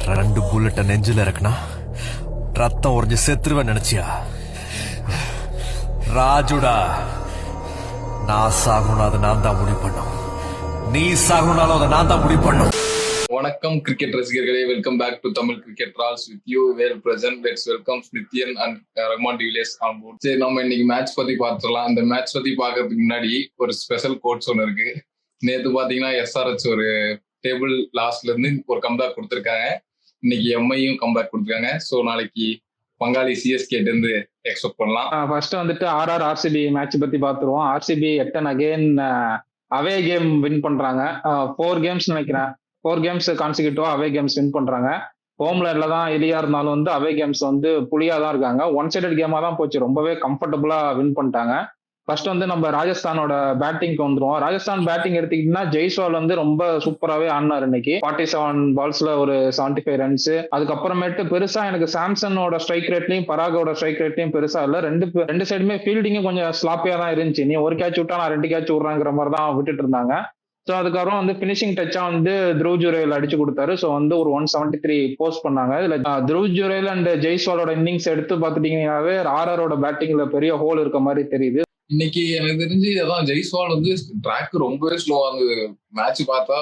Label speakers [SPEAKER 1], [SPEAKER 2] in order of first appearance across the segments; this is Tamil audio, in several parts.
[SPEAKER 1] 2 புல்லட்ட நெஞ்சில இருக்குனா ரத்தம் உறைஞ்சு செத்துருவேன் நினைச்சியா? ராஜுடா, நான் சாகணும் அதை நான் தான் முடிவு பண்ணும். நீ சாகணும்னாலும் அதை நான் தான் முடிவு பண்ணும்.
[SPEAKER 2] வணக்கம் கிரிக்கெட் ரசிகர்களே, welcome back to Tamil cricket rolls with you well present. Let's welcome Nithyan and Rahman Devilliers on board. சரி, நம்ம இன்னைக்கு மேட்ச் பத்தி பார்த்துடலாம். இந்த மேட்ச் பத்தி பார்க்கறதுக்கு முன்னாடி ஒரு ஸ்பெஷல் கோட்ஸ் ஒன்று இருக்கு. நேற்று பாத்தீங்கன்னா எஸ்ஆர்ஹெச் ஒரு டேபிள் லாஸ்ட்ல இருந்து ஒரு கம்பேக் கொடுத்துருக்காங்க. இன்னைக்கு எம்ஐயும் கம்பேக் கொடுத்துருக்காங்க. ஸோ நாளைக்கு பங்காளி சிஎஸ்கே இருந்து எக்ஸ்பெக்ட் பண்ணலாம்.
[SPEAKER 3] ஃபர்ஸ்ட் வந்துட்டு ஆர்சிபி மேட்ச் பத்தி பாத்துருவோம். ஆர்சிபி எட்டன் அகைன் அவே கேம் வின் பண்றாங்க. 4 கேம்ஸ் நினைக்கிறேன். 4 கேம்ஸ் கான்சிக்யூட்டிவா அவே கேம்ஸ் வின் பண்றாங்க. ஹோம்ல தான் எலியா இருந்தாலும் வந்து அவே கேம்ஸ் வந்து புலியா தான் இருக்காங்க. ஒன் சைடட் கேமா தான் போச்சு. ரொம்பவே கம்ஃபர்டபுளா வின் பண்ணிட்டாங்க. ஃபர்ஸ்ட் வந்து நம்ம ராஜஸ்தானோட பேட்டிங்க்கு வந்துருவோம். ராஜஸ்தான் பேட்டிங் எடுத்தீங்கன்னா ஜெய்ஸ்வால் வந்து ரொம்ப சூப்பராகவே ஆடினார் இன்னைக்கு. 47 பால்ஸ்ல ஒரு 75 ரன்ஸ். அதுக்கப்புறமேட்டு பெருசா எனக்கு சாம்சனோட ஸ்ட்ரைக் ரேட்லயும் பராகோட ஸ்ட்ரைக் ரேட்லயும் பெருசா இல்ல. ரெண்டு சைடுமே ஃபீல்டிங்கும் கொஞ்சம் ஸ்லாப்பியா தான் இருந்துச்சு. நீ ஒரு கேட்ச் விட்டா நான் 2 கேட்ச் விடுறேங்கிற மாதிரி தான் விட்டுட்டு இருந்தாங்க. ஸோ அதுக்கப்புறம் வந்து பினிஷிங் டச்சா வந்து த்ருவ் ஜுரேல் அடிச்சு கொடுத்தாரு. ஸோ வந்து ஒரு 173 போஸ்ட் பண்ணாங்க. இதுல த்ருவ் ஜுரேல் அண்ட் ஜெய்ஸ்வாலோட இன்னிங்ஸ் எடுத்து பார்த்துட்டீங்கன்னாவே ஆர்ஆரோட பேட்டிங்ல பெரிய ஹோல் இருக்க மாதிரி தெரியுது.
[SPEAKER 2] இன்னைக்கு எனக்கு தெரிஞ்சு அதான் ஜெய்ஸ்வால் வந்து ட்ராக் ரொம்பவே ஸ்லோவா இருந்தது. மேட்ச் பார்த்தா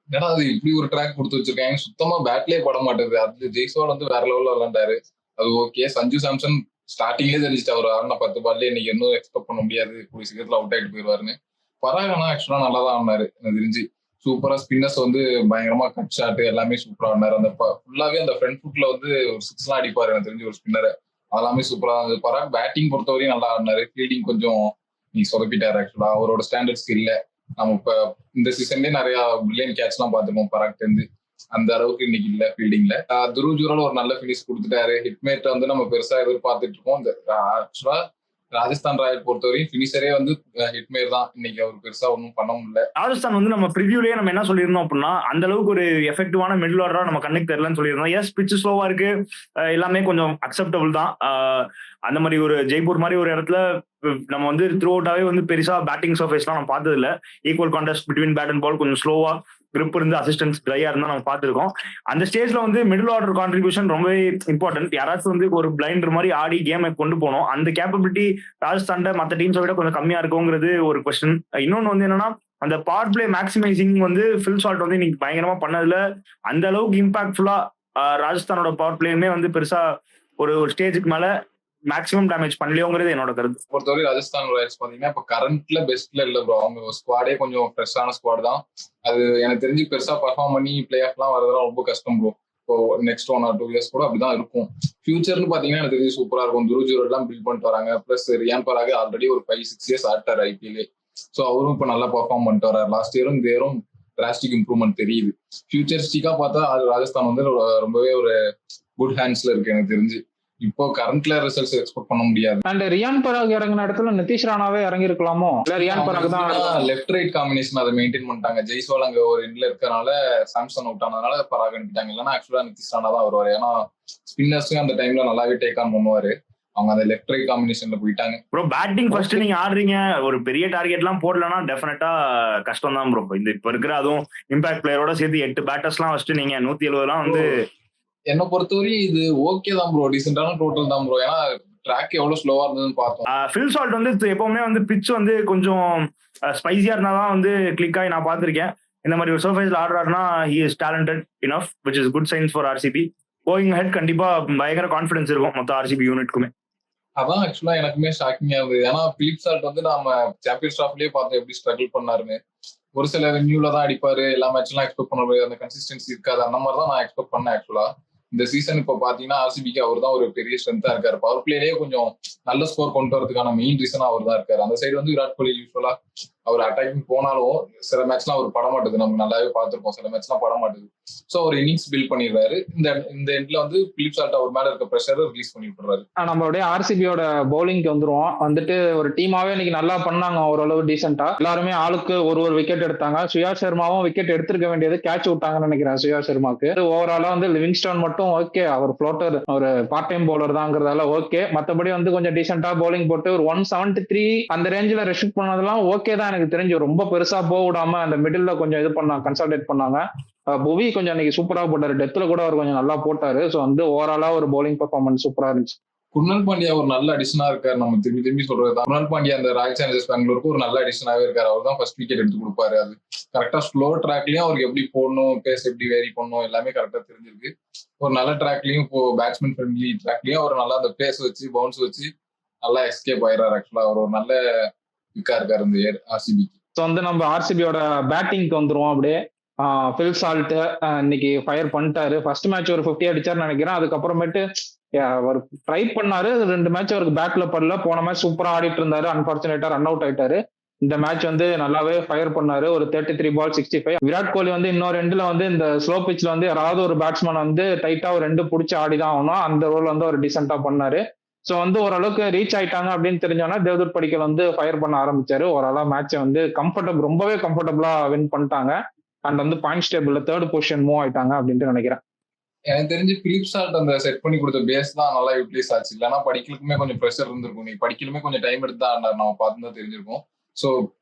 [SPEAKER 2] ஏன்னா அது இப்படி ஒரு ட்ராக் கொடுத்து வச்சிருக்காங்க, சுத்தமா பேட்லயே பட மாட்டேது. அது ஜெய்ஸ்வால் வந்து வேற லெவல்ல விளையாண்டாரு. அது ஓகே. சஞ்சு சாம்சன் ஸ்டார்டிங்லேயே தெரிஞ்சுட்டு அவர் ஆடின 10 பால்ல இன்னைக்கு இன்னும் எக்ஸ்பெக்ட் பண்ண முடியாது, கூடிய சீக்கிரத்துல அவுட் ஆயிட்டு போயிடுவாருன்னு. பராகனா ஆக்சுவலா நல்லா தான் ஆடினாரு. எனக்கு தெரிஞ்சு சூப்பரா ஸ்பின்னர்ஸ் வந்து பயங்கரமா கட் ஷாட் எல்லாமே சூப்பரா ஆடினாரு. அந்த ஃபுல்லாவே அந்த ஃப்ரண்ட் ஃபுட்ல வந்து ஒரு 6 எல்லாம் அடிப்பாரு எனக்கு தெரிஞ்சு ஒரு ஸ்பின்னர். அதெல்லாமே சூப்பரா இருந்தது. பராக் பேட்டிங் பொறுத்தவரையும் நல்லா ஆடினாரு. ஃபீல்டிங் கொஞ்சம் நீ சொதப்பிட்டாரு. ஆக்சுவலா அவரோட ஸ்டாண்டர்ட்ஸ்க்கு இல்ல. நம்ம இப்ப இந்த சீசன்லயே நிறைய பிரில்லியன் கேட்ச் எல்லாம் பார்த்துருக்கோம் பராக் இருந்து. அந்த அளவுக்கு இன்னைக்கு இல்ல ஃபீல்டிங்ல. த்ருவ் ஜுரேல் ஒரு நல்ல ஃபினிஷ் கொடுத்துட்டாரு. ஹிட்மேட் வந்து நம்ம பெருசா எதிர்பார்த்துட்டு இருக்கோம். ஆக்சுவலா ராஜஸ்தான் ராயல் பொறுத்தவரையும் பினிஷரே வந்து ஹிட்மேர் தான். இன்னைக்கு அவர் பெருசா ஒன்றும் பண்ண முடியல.
[SPEAKER 4] ராஜஸ்தான் வந்து நம்ம ப்ரிவியூலயே நம்ம என்ன சொல்லியிருந்தோம் அப்படின்னா, அந்த அளவுக்கு ஒரு எஃபெக்டிவான மிடில் ஆர்டரா நம்ம கண்ணுக்கு தெரியலன்னு சொல்லியிருந்தோம். எஸ், பிச்சு ஸ்லோவா இருக்கு, எல்லாமே கொஞ்சம் அக்செப்டபிள் தான். அந்த மாதிரி ஒரு ஜெய்ப்பூர் மாதிரி ஒரு இடத்துல நம்ம வந்து த்ரூ அவுட்டாவே வந்து பெருசா பேட்டிங் சர்ஃபேஸ்லாம் நம்ம பார்த்தது இல்லை. Equal contest between bat and ball, கொஞ்சம் ஸ்லோவா கிரிப் இருந்து அசிஸ்டன்ஸ் ட்ரையா இருந்தா நம்ம பார்த்துருக்கோம். அந்த ஸ்டேஜ்ல வந்து மிடில் ஆர்டர் கான்ட்ரிபியூஷன் ரொம்பவே இம்பார்ட்டன்ட். யாராச்சும் வந்து ஒரு பிளைண்டர் மாதிரி ஆடி கேமை கொண்டு போனோம். அந்த கேப்பபிலிட்டி ராஜஸ்தான் மற்ற டீம்ஸை விட கொஞ்சம் கம்மியா இருக்குங்கிறது ஒரு கொஸ்டின். இன்னொன்னு வந்து என்னன்னா, அந்த பவர் பிளே மேக்ஸிமைசிங் வந்து ஃபில் சால்ட் வந்து இன்னைக்கு பயங்கரமா பண்ணதுல அந்த அளவுக்கு இம்பாக்ட்ஃபுல்லா ராஜஸ்தானோட பவர் பிளேயுமே வந்து பெருசா ஒரு ஸ்டேஜுக்கு மேல மேக்ஸிமம் டேமேஜ் பண்ணலையோங்கிறது என்னோட கருத்து.
[SPEAKER 2] பொறுத்தவரை ராஜஸ்தான் ராயல்ஸ் பாத்தீங்கன்னா இப்ப கரண்ட்ல பெஸ்ட்ல இல்ல ப்ரோ. அவங்க ஸ்குவாடே கொஞ்சம் ஃப்ரெஷ்ஷான ஸ்குவாட் தான். அது எனக்கு தெரிஞ்சு பெருசா பர்ஃபார்ம் பண்ணி பிளே ஆஃப் எல்லாம் வரதெல்லாம் ரொம்ப கஷ்டம் ப்ரோ. இப்போ நெக்ஸ்ட் 1 or 2 years கூட அப்படிதான் இருக்கும். ஃபியூச்சர்னு பாத்தீங்கன்னா எனக்கு தெரிஞ்சு சூப்பரா இருக்கும். த்ருவ் ஜுரேல் எல்லாம் பில்ட் பண்ணிட்டு வராங்க. பிளஸ் ரியான் பராக் ஆல்ரெடி ஒரு 5-6 years ஆட்டார் ஐபிஎல். ஸோ அவரும் இப்ப நல்லா பர்ஃபார்ம் பண்ணிட்டு வர்றாரு. லாஸ்ட் இயரும் இந்த இயரும் டிராஸ்டிக் இம்ப்ரூவ்மெண்ட் தெரியுது. ஃபியூச்சரிஸ்டிக்கா பார்த்தா ராஜஸ்தான் வந்து ரொம்பவே ஒரு குட் ஹேண்ட்ஸ்ல இருக்கு எனக்கு தெரிஞ்சு. இப்போ கரண்ட்ல ரிசல்ட்ஸ் எக்ஸ்பெக்ட் பண்ண முடியாது.
[SPEAKER 3] அண்ட் ரியான் பராக் இறங்கின இடத்துல நிதிஷ் ராணாவே இறங்கி இருக்கலாமோ? இல்ல ரியான் பராக் தான்
[SPEAKER 2] லெஃப்ட் ரைட் காம்பினேஷன் அதை மெயின்டைன் பண்ணிட்டாங்க. ஜெய்ஸ்வால் அங்க ஒரு எண்ட்ல இருக்கறனால சாம்சன் அவுட் ஆனதுனால பராக் அனுப்பிட்டாங்க. இல்லைன்னா ஆக்சுவலா நிதிஷ் ராணா தான் வருவாரு. ஏன்னா ஸ்பின்னர்ஸும் அந்த டைம்ல நல்லாவே டேக் ஆன் பண்ணுவாரு. அவங்க அந்த லெஃப்ட் ரைட் காம்பினேஷன்ல போயிட்டாங்க.
[SPEAKER 4] ப்ரோ, பேட்டிங் ஃபர்ஸ்ட் நீங்க ஆடுறீங்க, ஒரு பெரிய டார்கெட் எல்லாம் போடலன்னா டெஃபினட்டா கஷ்டம் தான் ப்ரோ. இந்த இப்ப இருக்கிற அதுவும் இம்பாக்ட் பிளேயரோட சேர்த்து 8 பேட்டர்ஸ் எல்லாம் ஃபர்ஸ்ட் நீங்க 170 வந்து
[SPEAKER 2] என்ன பொறுத்தவரையும் இது ஓகே தான் ப்ரோ. டீசென்டான டோட்டல் தான் ப்ரோ. ஏன்னா ட்ராக் எவ்வளவு ஸ்லோவா இருந்ததுன்னு பார்த்தோம்.
[SPEAKER 4] ஃபில் சால்ட் வந்து எப்பவுமே வந்து பிட்ச் வந்து கொஞ்சம் ஸ்பைசியா இருந்தாதான் வந்து கிளிக் ஆகி நான் பார்த்திருக்கேன். இந்த மாதிரி ஒரு சர்ஃபேஸ்ல ஆடுறாருன்னா he is talented enough, which is good signs for RCB. Going head கண்டிப்பா பயங்கர கான்ஃபிடன்ஸ் இருக்கும் மொத்த ஆர்சிபி யூனிட்க்குமே.
[SPEAKER 2] அதான் ஆக்சுவலா எனக்குமே ஷாக்கிங்கா இருந்தது. ஏன்னா பிலிப் சால்ட் வந்து நம்ம சாம்பியன்ஸ் டிராஃப்லயே பார்த்தோம் எப்படி ஸ்ட்ரகிள் பண்ணாருன்னு. ஒரு சில வென்யூல தான் அடிப்பாரு, எல்லா மேட்ச் எல்லாம் எக்ஸ்பெக்ட் பண்ண முடியாது, அந்த கன்சிஸ்டன்சி இருக்காது. அந்த மாதிரி தான் நான் எக்ஸ்பெக்ட் பண்ணேன். ஆக்சுவலா இந்த சீசன் இப்போ பாத்தீங்கன்னா ஆர்சிபிக்கு அவர் தான் ஒரு பெரிய ஸ்ட்ரென்த்தா இருக்காரு. பவர் பிளேலேயே கொஞ்சம் நல்ல ஸ்கோர் கொண்டு வரதுக்கான மெயின் ரீசனா அவர் தான் இருக்காரு. அந்த சைடு வந்து விராட் கோலி யூஸ்வலா அவர் அட்டாக்கிங் போனாலும் சில மேட்ச்லாம் அவர் பட மாட்டுது. நம்ம நல்லாவே பார்த்திருக்கோம். சில மேட்ச்லாம் பட மாட்டுது. ஸோ அவர் இன்னிங்ஸ் பில்ட் பண்ணிடுறாரு. இந்த எண்ட்ல வந்து பிலிப் சால்ட் அவர் மேல இருக்க ப்ரெஷரை ரிலீஸ் பண்ணி விட்டுறாரு.
[SPEAKER 3] நம்மளுடைய ஆர்சிபியோட பவுலிங்க்கு வந்துருவோம். வந்துட்டு ஒரு டீமாவே இன்னைக்கு நல்லா பண்ணாங்க, ஓரளவு டீசென்டா. எல்லாருமே ஆளுக்கு ஒரு விக்கெட் எடுத்தாங்க. சுயா சர்மாவும் விக்கெட் எடுத்திருக்க வேண்டியது, கேட்ச் விட்டாங்கன்னு நினைக்கிறேன் சுயா சர்மாக்கு. ஓவராலா வந்து லிவிங்ஸ்டன் மட்டும் ஓகே, அவர் ஃப்ளோட்டர் ஒரு பார்ட் டைம் பவுலர் தாங்கிறதால ஓகே. மத்தபடி வந்து கொஞ்சம் டீசென்டா பவுலிங் போட்டு ஒரு 173 அந்த ரேஞ்சில ரெஸ்ட்ரிக்ட் பண்ணதெல்லாம் ஓகே தான். எனக்கு தெரிஞ்சு ரொம்ப பெருசா போக விடாம அந்த மிடில் கொஞ்சம் இது பண்ணாங்க, கன்சல்டேட் பண்ணாங்க. புவி கொஞ்சம் அன்னைக்கு சூப்பரா போட்டாரு, டெத்ல கூட அவர் கொஞ்சம் நல்லா போட்டாரு. ஸோ வந்து ஓவராலா ஒரு பவுலிங் பெர்ஃபார்மன்ஸ் சூப்பரா இருந்துச்சு.
[SPEAKER 2] குர்னல் பாண்டியா ஒரு நல்ல அடிஷனா இருக்காரு. நம்ம திரும்பி திரும்பி சொல்றதுதான், குர்னல் பாண்டியா அந்த ராயல் சேலஞ்சர்ஸ் பெங்களூருக்கு ஒரு நல்ல அடிஷனாவே இருக்காரு. அவர் தான் ஃபர்ஸ்ட் விக்கெட் எடுத்து கொடுப்பாரு. அது கரெக்டா ஸ்லோ ட்ராக்லயும் அவருக்கு எப்படி போடணும், பேஸ் எப்படி வேரி பண்ணணும் எல்லாமே கரெக்டா தெரிஞ்சிருக்கு. ஒரு நல்ல ட்ராக்லயும் இப்போ பேட்ஸ்மேன் ஃப்ரெண்ட்லி ட்ராக்லயும் அவர் நல்லா அந்த பேஸ் வச்சு பவுன்ஸ் வச்சு நல்லா எஸ்கேப் ஆயிடுறாரு. ஆக்சுவலா அவர் ஒரு நல்ல விக்கா இருக்காரு இந்த ஆர்சிபிக்கு.
[SPEAKER 3] ஸோ வந்து நம்ம ஆர்சிபியோட பேட்டிங்க்கு வந்துருவோம் அப்படியே. ஃபில் சால்ட் இன்னைக்கு ஃபயர் பண்ணிட்டாரு. ஃபர்ஸ்ட் மேட்ச் ஒரு 50 அடிச்சாருன்னு நினைக்கிறேன். அதுக்கப்புறமேட்டு அவர் ட்ரை பண்ணாரு, 2 மேட்ச் அவருக்கு பேட்ல படல. போன மேட்ச் சூப்பரா ஆடிட்டு இருந்தாரு, அன்பார்ச்சுனேட்டா ரன் அவுட் ஆயிட்டாரு. இந்த மேட்ச் வந்து நல்லாவே ஃபயர் பண்ணாரு, ஒரு 33 பால் 65. விராட் கோலி வந்து இன்னொரு எண்ட்ல வந்து இந்த ஸ்லோ பிச்ல வந்து யாராவது ஒரு பேட்ஸ்மேன் வந்து டைட்டா ஒரு 2 பிடிச்சி ஆடிதான் ஆகணும். அந்த ரோல் வந்து அவர் டீசென்டா பண்ணாரு. ஸோ வந்து ஓரளவுக்கு ரீச் ஆயிட்டாங்க அப்படின்னு தெரிஞ்சோன்னா தேவ்தூத் படிக்கல் வந்து ஃபயர் பண்ண ஆரம்பிச்சாரு. ஓரளவு மேட்சை வந்து ரொம்பவே கம்ஃபர்டபுளா வின் பண்ணிட்டாங்க. அண்ட் வந்து பாயிண்ட்ஸ் டேபிள்ல 3rd பொசிஷன் மூவ் ஆயிட்டாங்க அப்படின்ட்டு நினைக்கிறேன்.
[SPEAKER 2] எனக்கு தெரிஞ்சு பிலிப் சால்ட் அந்த செட் பண்ணி கொடுத்த பேஸ் தான் நல்லா யூட்டிலைஸ் ஆச்சு. இல்லைன்னா படிக்கலுக்குமே கொஞ்சம் ப்ரெஷர் இருந்திருக்கும். நீ படிக்கலுமே கொஞ்சம் டைம் எடுத்து தான் நம்ம பார்த்து தான் தெரிஞ்சிருக்கும். ஸோ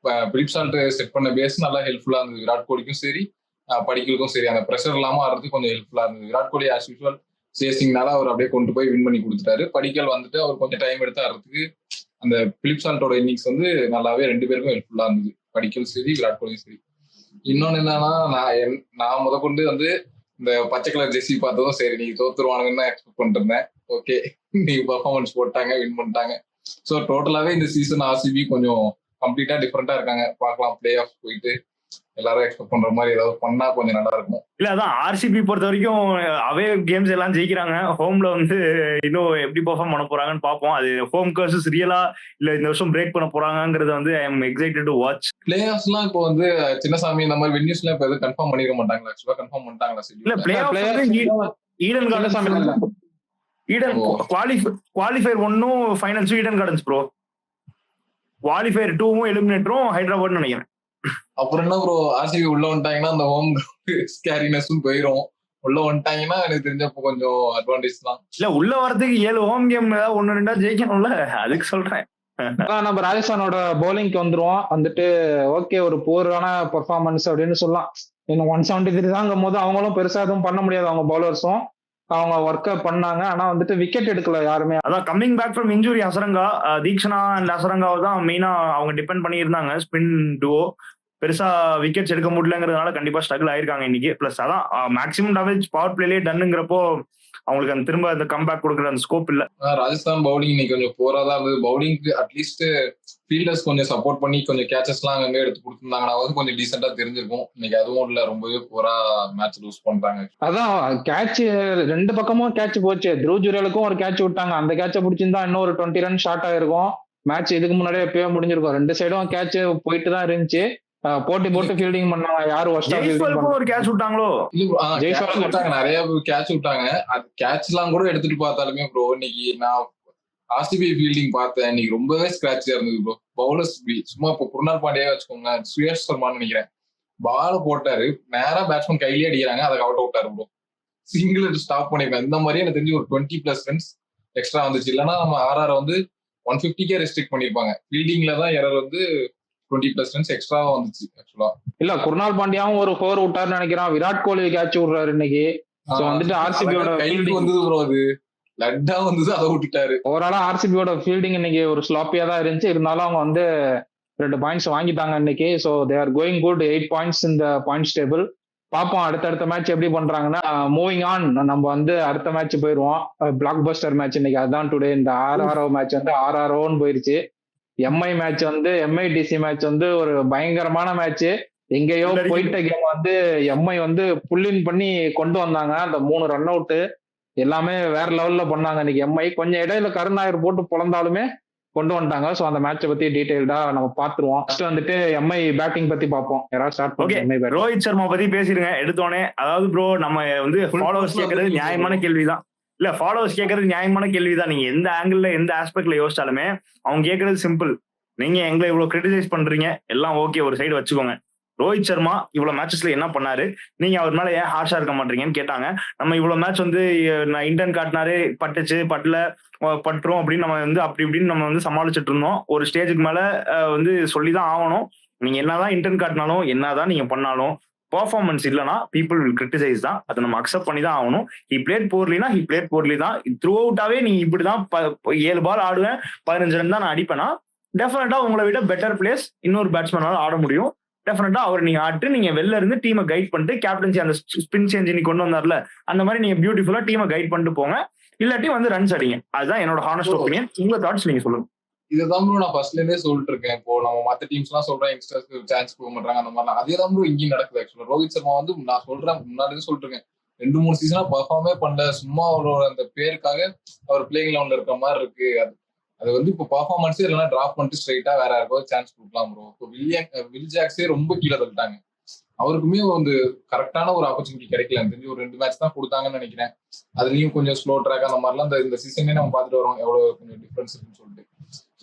[SPEAKER 2] பிலிப் சால்ட் செட் பண்ண பேஸ் நல்லா ஹெல்ப்ஃபுல்லா இருந்தது. விராட் கோலிக்கும் சரி படிக்கலுக்கும் சரி அந்த ப்ரெஷர் இல்லாம ஆடுறதுக்கு கொஞ்சம் ஹெல்ப்ஃபுல்லா இருந்தது. விராட் கோலி ஆஸ் யூஸ்வல் சேசிங்னால அவர் அப்படியே கொண்டு போய் வின் பண்ணி கொடுத்துட்டாரு. படிக்கல் வந்துட்டு அவர் கொஞ்சம் டைம் எடுத்து ஆடுறதுக்கு அந்த பிலிப் சால்ட்டோட இன்னிங்ஸ் வந்து நல்லாவே 2 பேருக்கும் ஹெல்ப்ஃபுல்லா இருந்தது, படிக்கல் சரி விராட் கோலியும் சரி. இன்னொன்னு என்னன்னா, நான் முதற்கொண்டு வந்து இந்த பச்சை கலர் ஜெர்சி பார்த்ததும் சரி நீங்க தோத்துருவானுங்கன்னு தான் எக்ஸ்பெக்ட் பண்ணிட்டு இருந்தேன். ஓகே, நீங்க பர்ஃபார்மன்ஸ் போட்டாங்க, வின் பண்ணிட்டாங்க. ஸோ டோட்டலாவே இந்த சீசன் ஆர்சிபி கொஞ்சம் கம்ப்ளீட்டா டிஃப்ரெண்டா இருக்காங்க. பார்க்கலாம், பிளே ஆஃப் போயிட்டு எல்லாரும் எக்ஸ்பெக்ட் பண்ற மாதிரி ஏதாவது பண்ணா கொஞ்சம் நல்லா இருக்கும்.
[SPEAKER 4] இல்ல அதான் ஆர்சிபி பொறுத்த வரைக்கும் அவே கேம்ஸ் எல்லாம் ஜெயிக்கிறாங்க. ஹோம்ல வந்து இன்னும் எப்படி பெர்ஃபார்ம் பண்ண போறாங்கன்னு பார்ப்போம். அது ஹோம் கர்சஸ் ரியலா இல்ல இந்த வருஷம் பிரேக் பண்ண போறாங்கிறத வந்து I am excited to watch.
[SPEAKER 2] Play ஆஃப்ஸ்லாம் இப்போ வந்து சின்னசாமி இந்த மாதிரி வென்யூஸ்லாம் இப்போ எதுவும் கன்ஃபார்ம் பண்ணிருக்க மாட்டாங்களா? ஆக்சுவலா கன்ஃபார்ம் பண்ணிட்டாங்களா?
[SPEAKER 4] இல்ல play off Eden Gardens Eden qualifier 1 finals Eden Gardens bro. Qualifier 2 எலிமினேட்டரும் ஹைதராபாத் நினைக்கிறேன்.
[SPEAKER 2] அப்புறம் என்ன ப்ரோ, ஆர்சிபி உள்ள வந்துட்டாங்கன்னா அந்த ஹோம் ஸ்கேரினஸும் போயிடும். உள்ள வந்துட்டாங்கன்னா எனக்கு தெரிஞ்சப்போ கொஞ்சம் அட்வான்டேஜ் தான்.
[SPEAKER 4] இல்ல உள்ள வரதுக்கு 7 ஹோம் கேம் 1-2 ஜெயிக்கணும்ல, அதுக்கு சொல்றேன்.
[SPEAKER 3] நம்ம ராஜஸ்தானோட பவுலிங்க்கு வந்துருவோம். வந்துட்டு ஓகே ஒரு போரான பெர்ஃபார்மன்ஸ் அப்படின்னு சொல்லலாம். இன்னும் 173 தாங்கும் போது அவங்களும் பெருசா எதுவும் பண்ண முடியாது. அவங்க பவுலர்ஸும் அவங்க ஒர்க் பண்ணாங்க. ஆனா வந்துட்டு விக்கெட் எடுக்கல யாருமே.
[SPEAKER 4] அதான் coming back from injury Hasaranga, Theekshana and அசரங்காவை தான் மெயினா அவங்க டிபெண்ட் பண்ணியிருந்தாங்க. ஸ்பின் டுவோ பெருசா விக்கெட்ஸ் எடுக்க முடியலங்கிறதுனால கண்டிப்பா ஸ்ட்ரகிள் ஆயிருக்காங்க இன்னைக்கு. பிளஸ் அதான் மேக்ஸிமம் டேமேஜ் பவர் பிளேலேயே டன்னுங்கிறப்போ அவங்களுக்கு அந்த திரும்ப அந்த கம்பேக் கொடுக்குற அந்த ஸ்கோப் இல்ல.
[SPEAKER 2] ராஜஸ்தான் பவுலிங் இன்னைக்கு கொஞ்சம் போராதான் இருந்தது. பவுலிங்க்கு அட்லீஸ்ட் ஃபீல்டர்ஸ் கொஞ்சம் சப்போர்ட் பண்ணி கொஞ்சம் கேச்சஸ்லாம் அங்கே எடுத்து கொடுத்துருந்தாங்கன்னா கொஞ்சம் டீசெண்டா தெரிஞ்சிருக்கும். இன்னைக்கு அதுவும் இல்ல, ரொம்பவே போரா மேட்ச் லூஸ் பண்ணிட்டாங்க.
[SPEAKER 3] அதான் கேட்ச் 2 பக்கமும் கேட்ச் போச்சு. த்ரூ ஜுரலுக்கும் ஒரு கேட்ச் விட்டாங்க. அந்த கேட்சை பிடிச்சிருந்தா இன்னும் ஒரு 20 ரன் ஷார்ட் ஆயிருக்கும். மேட்ச் இதுக்கு முன்னாடியே எப்பயோ முடிஞ்சிருக்கும். 2 சைடும் கேட்ச் போயிட்டு தான் இருந்துச்சு. போட்டி போட்டு ஃபீல்டிங் பண்ணாங்க. யாரு
[SPEAKER 4] ஒரு கேட்ச் விட்டாங்களோ?
[SPEAKER 2] நிறைய கேட்ச் விட்டாங்க. அது கேட்ச் எல்லாம் கூட எடுத்துட்டு பார்த்தாலுமே ப்ரோ இன்னைக்கு நான் ஆர்சிபி ஃபீல்டிங் பார்த்தேன். இன்னைக்கு ரொம்பவே ஸ்கிராட்சியா இருந்தது ப்ரோ. பவுலர்ஸ் சும்மா இப்போ குர்னால் பாண்டியா வச்சுக்கோங்க, சுயேஷ் சர்மான்னு நினைக்கிறேன், பால போட்டாரு நேரா பேட்ஸ்மேன் கையிலேயே அடிக்கிறாங்க, அதை அவுட் விட்டாரு ப்ரோ. சிங்கிள் ஸ்டாப் பண்ணிருக்காங்க. இந்த மாதிரி எனக்கு தெரிஞ்சு ஒரு 20+ ரன்ஸ் எக்ஸ்ட்ரா வந்துச்சு. இல்லைன்னா நம்ம ஆர்ஆர் வந்து 150 ரெஸ்ட்ரிக்ட் பண்ணிருப்பாங்க. ஃபீல்டிங்ல தான் எரர் வந்து 20+ ரன்ஸ் எக்ஸ்ட்ரா வந்துச்சு ஆக்சுவலா.
[SPEAKER 3] இல்ல குர்னால் பாண்டியாவும் ஒரு 4 விட்டாருன்னு நினைக்கிறான். விராட் கோலி கேட்ச் விடுறாரு இன்னைக்கு. சோ வந்துட்டு ஆர்சிபியோட
[SPEAKER 2] கைக்கு வந்தது ப்ரோ, அது லட்டா வந்தது, அதை விட்டுட்டாரு.
[SPEAKER 3] ஓவராலா ஆர்சிபியோட ஃபீல்டிங் இன்னைக்கு ஒரு ஸ்லாப்பியா தான் இருந்துச்சு. இருந்தாலும் அவங்க வந்து 2 பாயிண்ட்ஸ் வாங்கிட்டாங்க இன்னைக்கு. So they are going good, 8 points இந்த பாயிண்ட்ஸ் டேபிள். பார்ப்போம் அடுத்தடுத்த மேட்ச் எப்படி பண்றாங்கன்னா. மூவிங் ஆன், நம்ம வந்து அடுத்த மேட்ச் போயிருவோம். பிளாக் பஸ்டர் மேட்ச் இன்னைக்கு அதுதான் டுடே. இந்த RRO மேட்ச் வந்து RROன்னு போயிருச்சு. எம்ஐ மேட்ச் வந்து MIDC மேட்ச் வந்து ஒரு பயங்கரமான மேட்ச். எங்கேயோ போயிட்ட கேம் வந்து எம்ஐ வந்து புல்லின் பண்ணி கொண்டு வந்தாங்க. அந்த 3 ரன் அவுட் எல்லாமே வேற லெவல்ல பண்ணாங்க இன்னைக்கு எம்ஐ. கொஞ்சம் இடையில கருணாயர் போட்டு பொழந்தாலுமே கொண்டு வந்துட்டாங்க. ஸோ அந்த மேட்சை பத்தி டீடைல்டா நம்ம பாத்துருவோம். ஃபர்ஸ்ட் வந்துட்டு எம்ஐ பேட்டிங் பத்தி பார்ப்போம். யாராவது ஸ்டார்ட் பண்ணுங்க.
[SPEAKER 4] ரோஹித் சர்மா பத்தி பேசிருங்க எடுத்தோடனே. அதாவது ப்ரோ நம்ம வந்து ஃபாலோவர்ஸ் கேட்கறது நியாயமான கேள்விதான். இல்ல ஃபாலோவர்ஸ் கேட்கறது நியாயமான கேள்விதான். நீங்க எந்த ஆங்கிள் எந்த ஆஸ்பெக்ட்ல யோசிச்சாலுமே அவங்க கேட்கறது சிம்பிள். நீங்க எங்களை இவ்வளவு கிரிட்டிசைஸ் பண்றீங்க, எல்லாம் ஓகே, ஒரு சைடு வச்சுக்கோங்க. ரோஹித் சர்மா இவ்வளவு மேட்சஸ்ல என்ன பண்ணாரு, நீங்க அவர் மேல ஏன் ஹார்ஷா இருக்க மாட்டீங்கன்னு கேட்டாங்க. நம்ம இவ்வளவு மேட்ச் வந்து நான் இன்டர்ன் காட்டினாரு, பட்டுச்சு பட்டல பட்டுரும் அப்படின்னு நம்ம வந்து அப்படி இப்படின்னு நம்ம வந்து சமாளிச்சுட்டு இருந்தோம். ஒரு ஸ்டேஜுக்கு மேல வந்து சொல்லிதான் ஆகணும். நீங்க என்னதான் இன்டர்ன் காட்டினாலும் என்னதான் நீங்க பண்ணாலும் பெர்ஃபார்மன்ஸ் இல்லைன்னா பீப்புள் வில் கிரிட்டிசைஸ் தான், அதை நம்ம அக்செப்ட் பண்ணி தான் ஆகணும். ஹி பிளேட் போர்லினா ஹி பிளேட் போர்லி தான். த்ரூ அவுட்டாவே நீ இப்படிதான் 7 பால் ஆடுவேன் 15 ரன் தான் நான் அடிப்பேன்னா டெஃபினட்டா உங்களை விட பெட்டர் பிளேஸ் இன்னொரு பேட்ஸ்மேனால ஆட முடியும். டெஃபினட்டா அவர் நீங்க ஆட்டு நீங்க வெளில இருந்து டீமை கைட் பண்ணிட்டு கேப்டன்சி அந்த ஸ்பின் சேஞ்ச் நீ கொண்டு வந்தார்ல அந்த மாதிரி நீங்க பியூட்டிஃபுல்லா டீமை கைட் பண்ணிட்டு போங்க. இல்லாட்டி வந்து ரன்ஸ் அடிங்க. அதுதான் என்னோட ஹானஸ்ட் ஒப்பீனியன். உங்க தாட்ஸ் நீங்க சொல்லுங்க.
[SPEAKER 2] இதுதான் ப்ரோ நான் ஃபர்ஸ்ட்ல இருந்தே சொல்லிட்டு இருக்கேன். இப்போ நம்ம மத்த டீம்ஸ் எல்லாம் சொல்றேன் யங்ஸ்டர்ஸ்க்கு சான்ஸ் போக மாட்டாங்க அந்த மாதிரி. அதே தான் ப்ரோ இங்கேயும் நடக்குது. ஆக்சுவலா ரோஹித் சர்மா வந்து நான் சொல்றேன் முன்னாடி சொல்லிட்டு இருக்கேன் 2-3 சீசனா பர்ஃபார்மே பண்ணல. சும்மா அவரோட அந்த பேருக்காக அவர் பிளேயிங் லெவன்ல இருக்கிற மாதிரி இருக்கு. அது வந்து இப்போ பர்ஃபார்மன்ஸே இல்லைன்னா டிராப் பண்ணிட்டு ஸ்ட்ரைட்டா வேற யாருக்காவது சான்ஸ் கொடுக்கலாம் ப்ரோ. இப்போ வில் ஜாக்ஸே ரொம்ப கீழே தள்ளிட்டாங்க. அவருக்குமே வந்து கரெக்டான ஒரு ஆப்பர்ச்சுனிட்டி கிடைக்கல. தெரிஞ்சு ஒரு 2 மேட்ச் தான் கொடுத்தாங்கன்னு நினைக்கிறேன். அதுலயும் கொஞ்சம் ஸ்லோ ட்ராக் அந்த மாதிரிலாம் இந்த சீசனே நம்ம பார்த்துட்டு வரோம் எவ்வளவு கொஞ்சம் டிஃபரன்ஸ் இருக்குன்னு சொல்லிட்டு.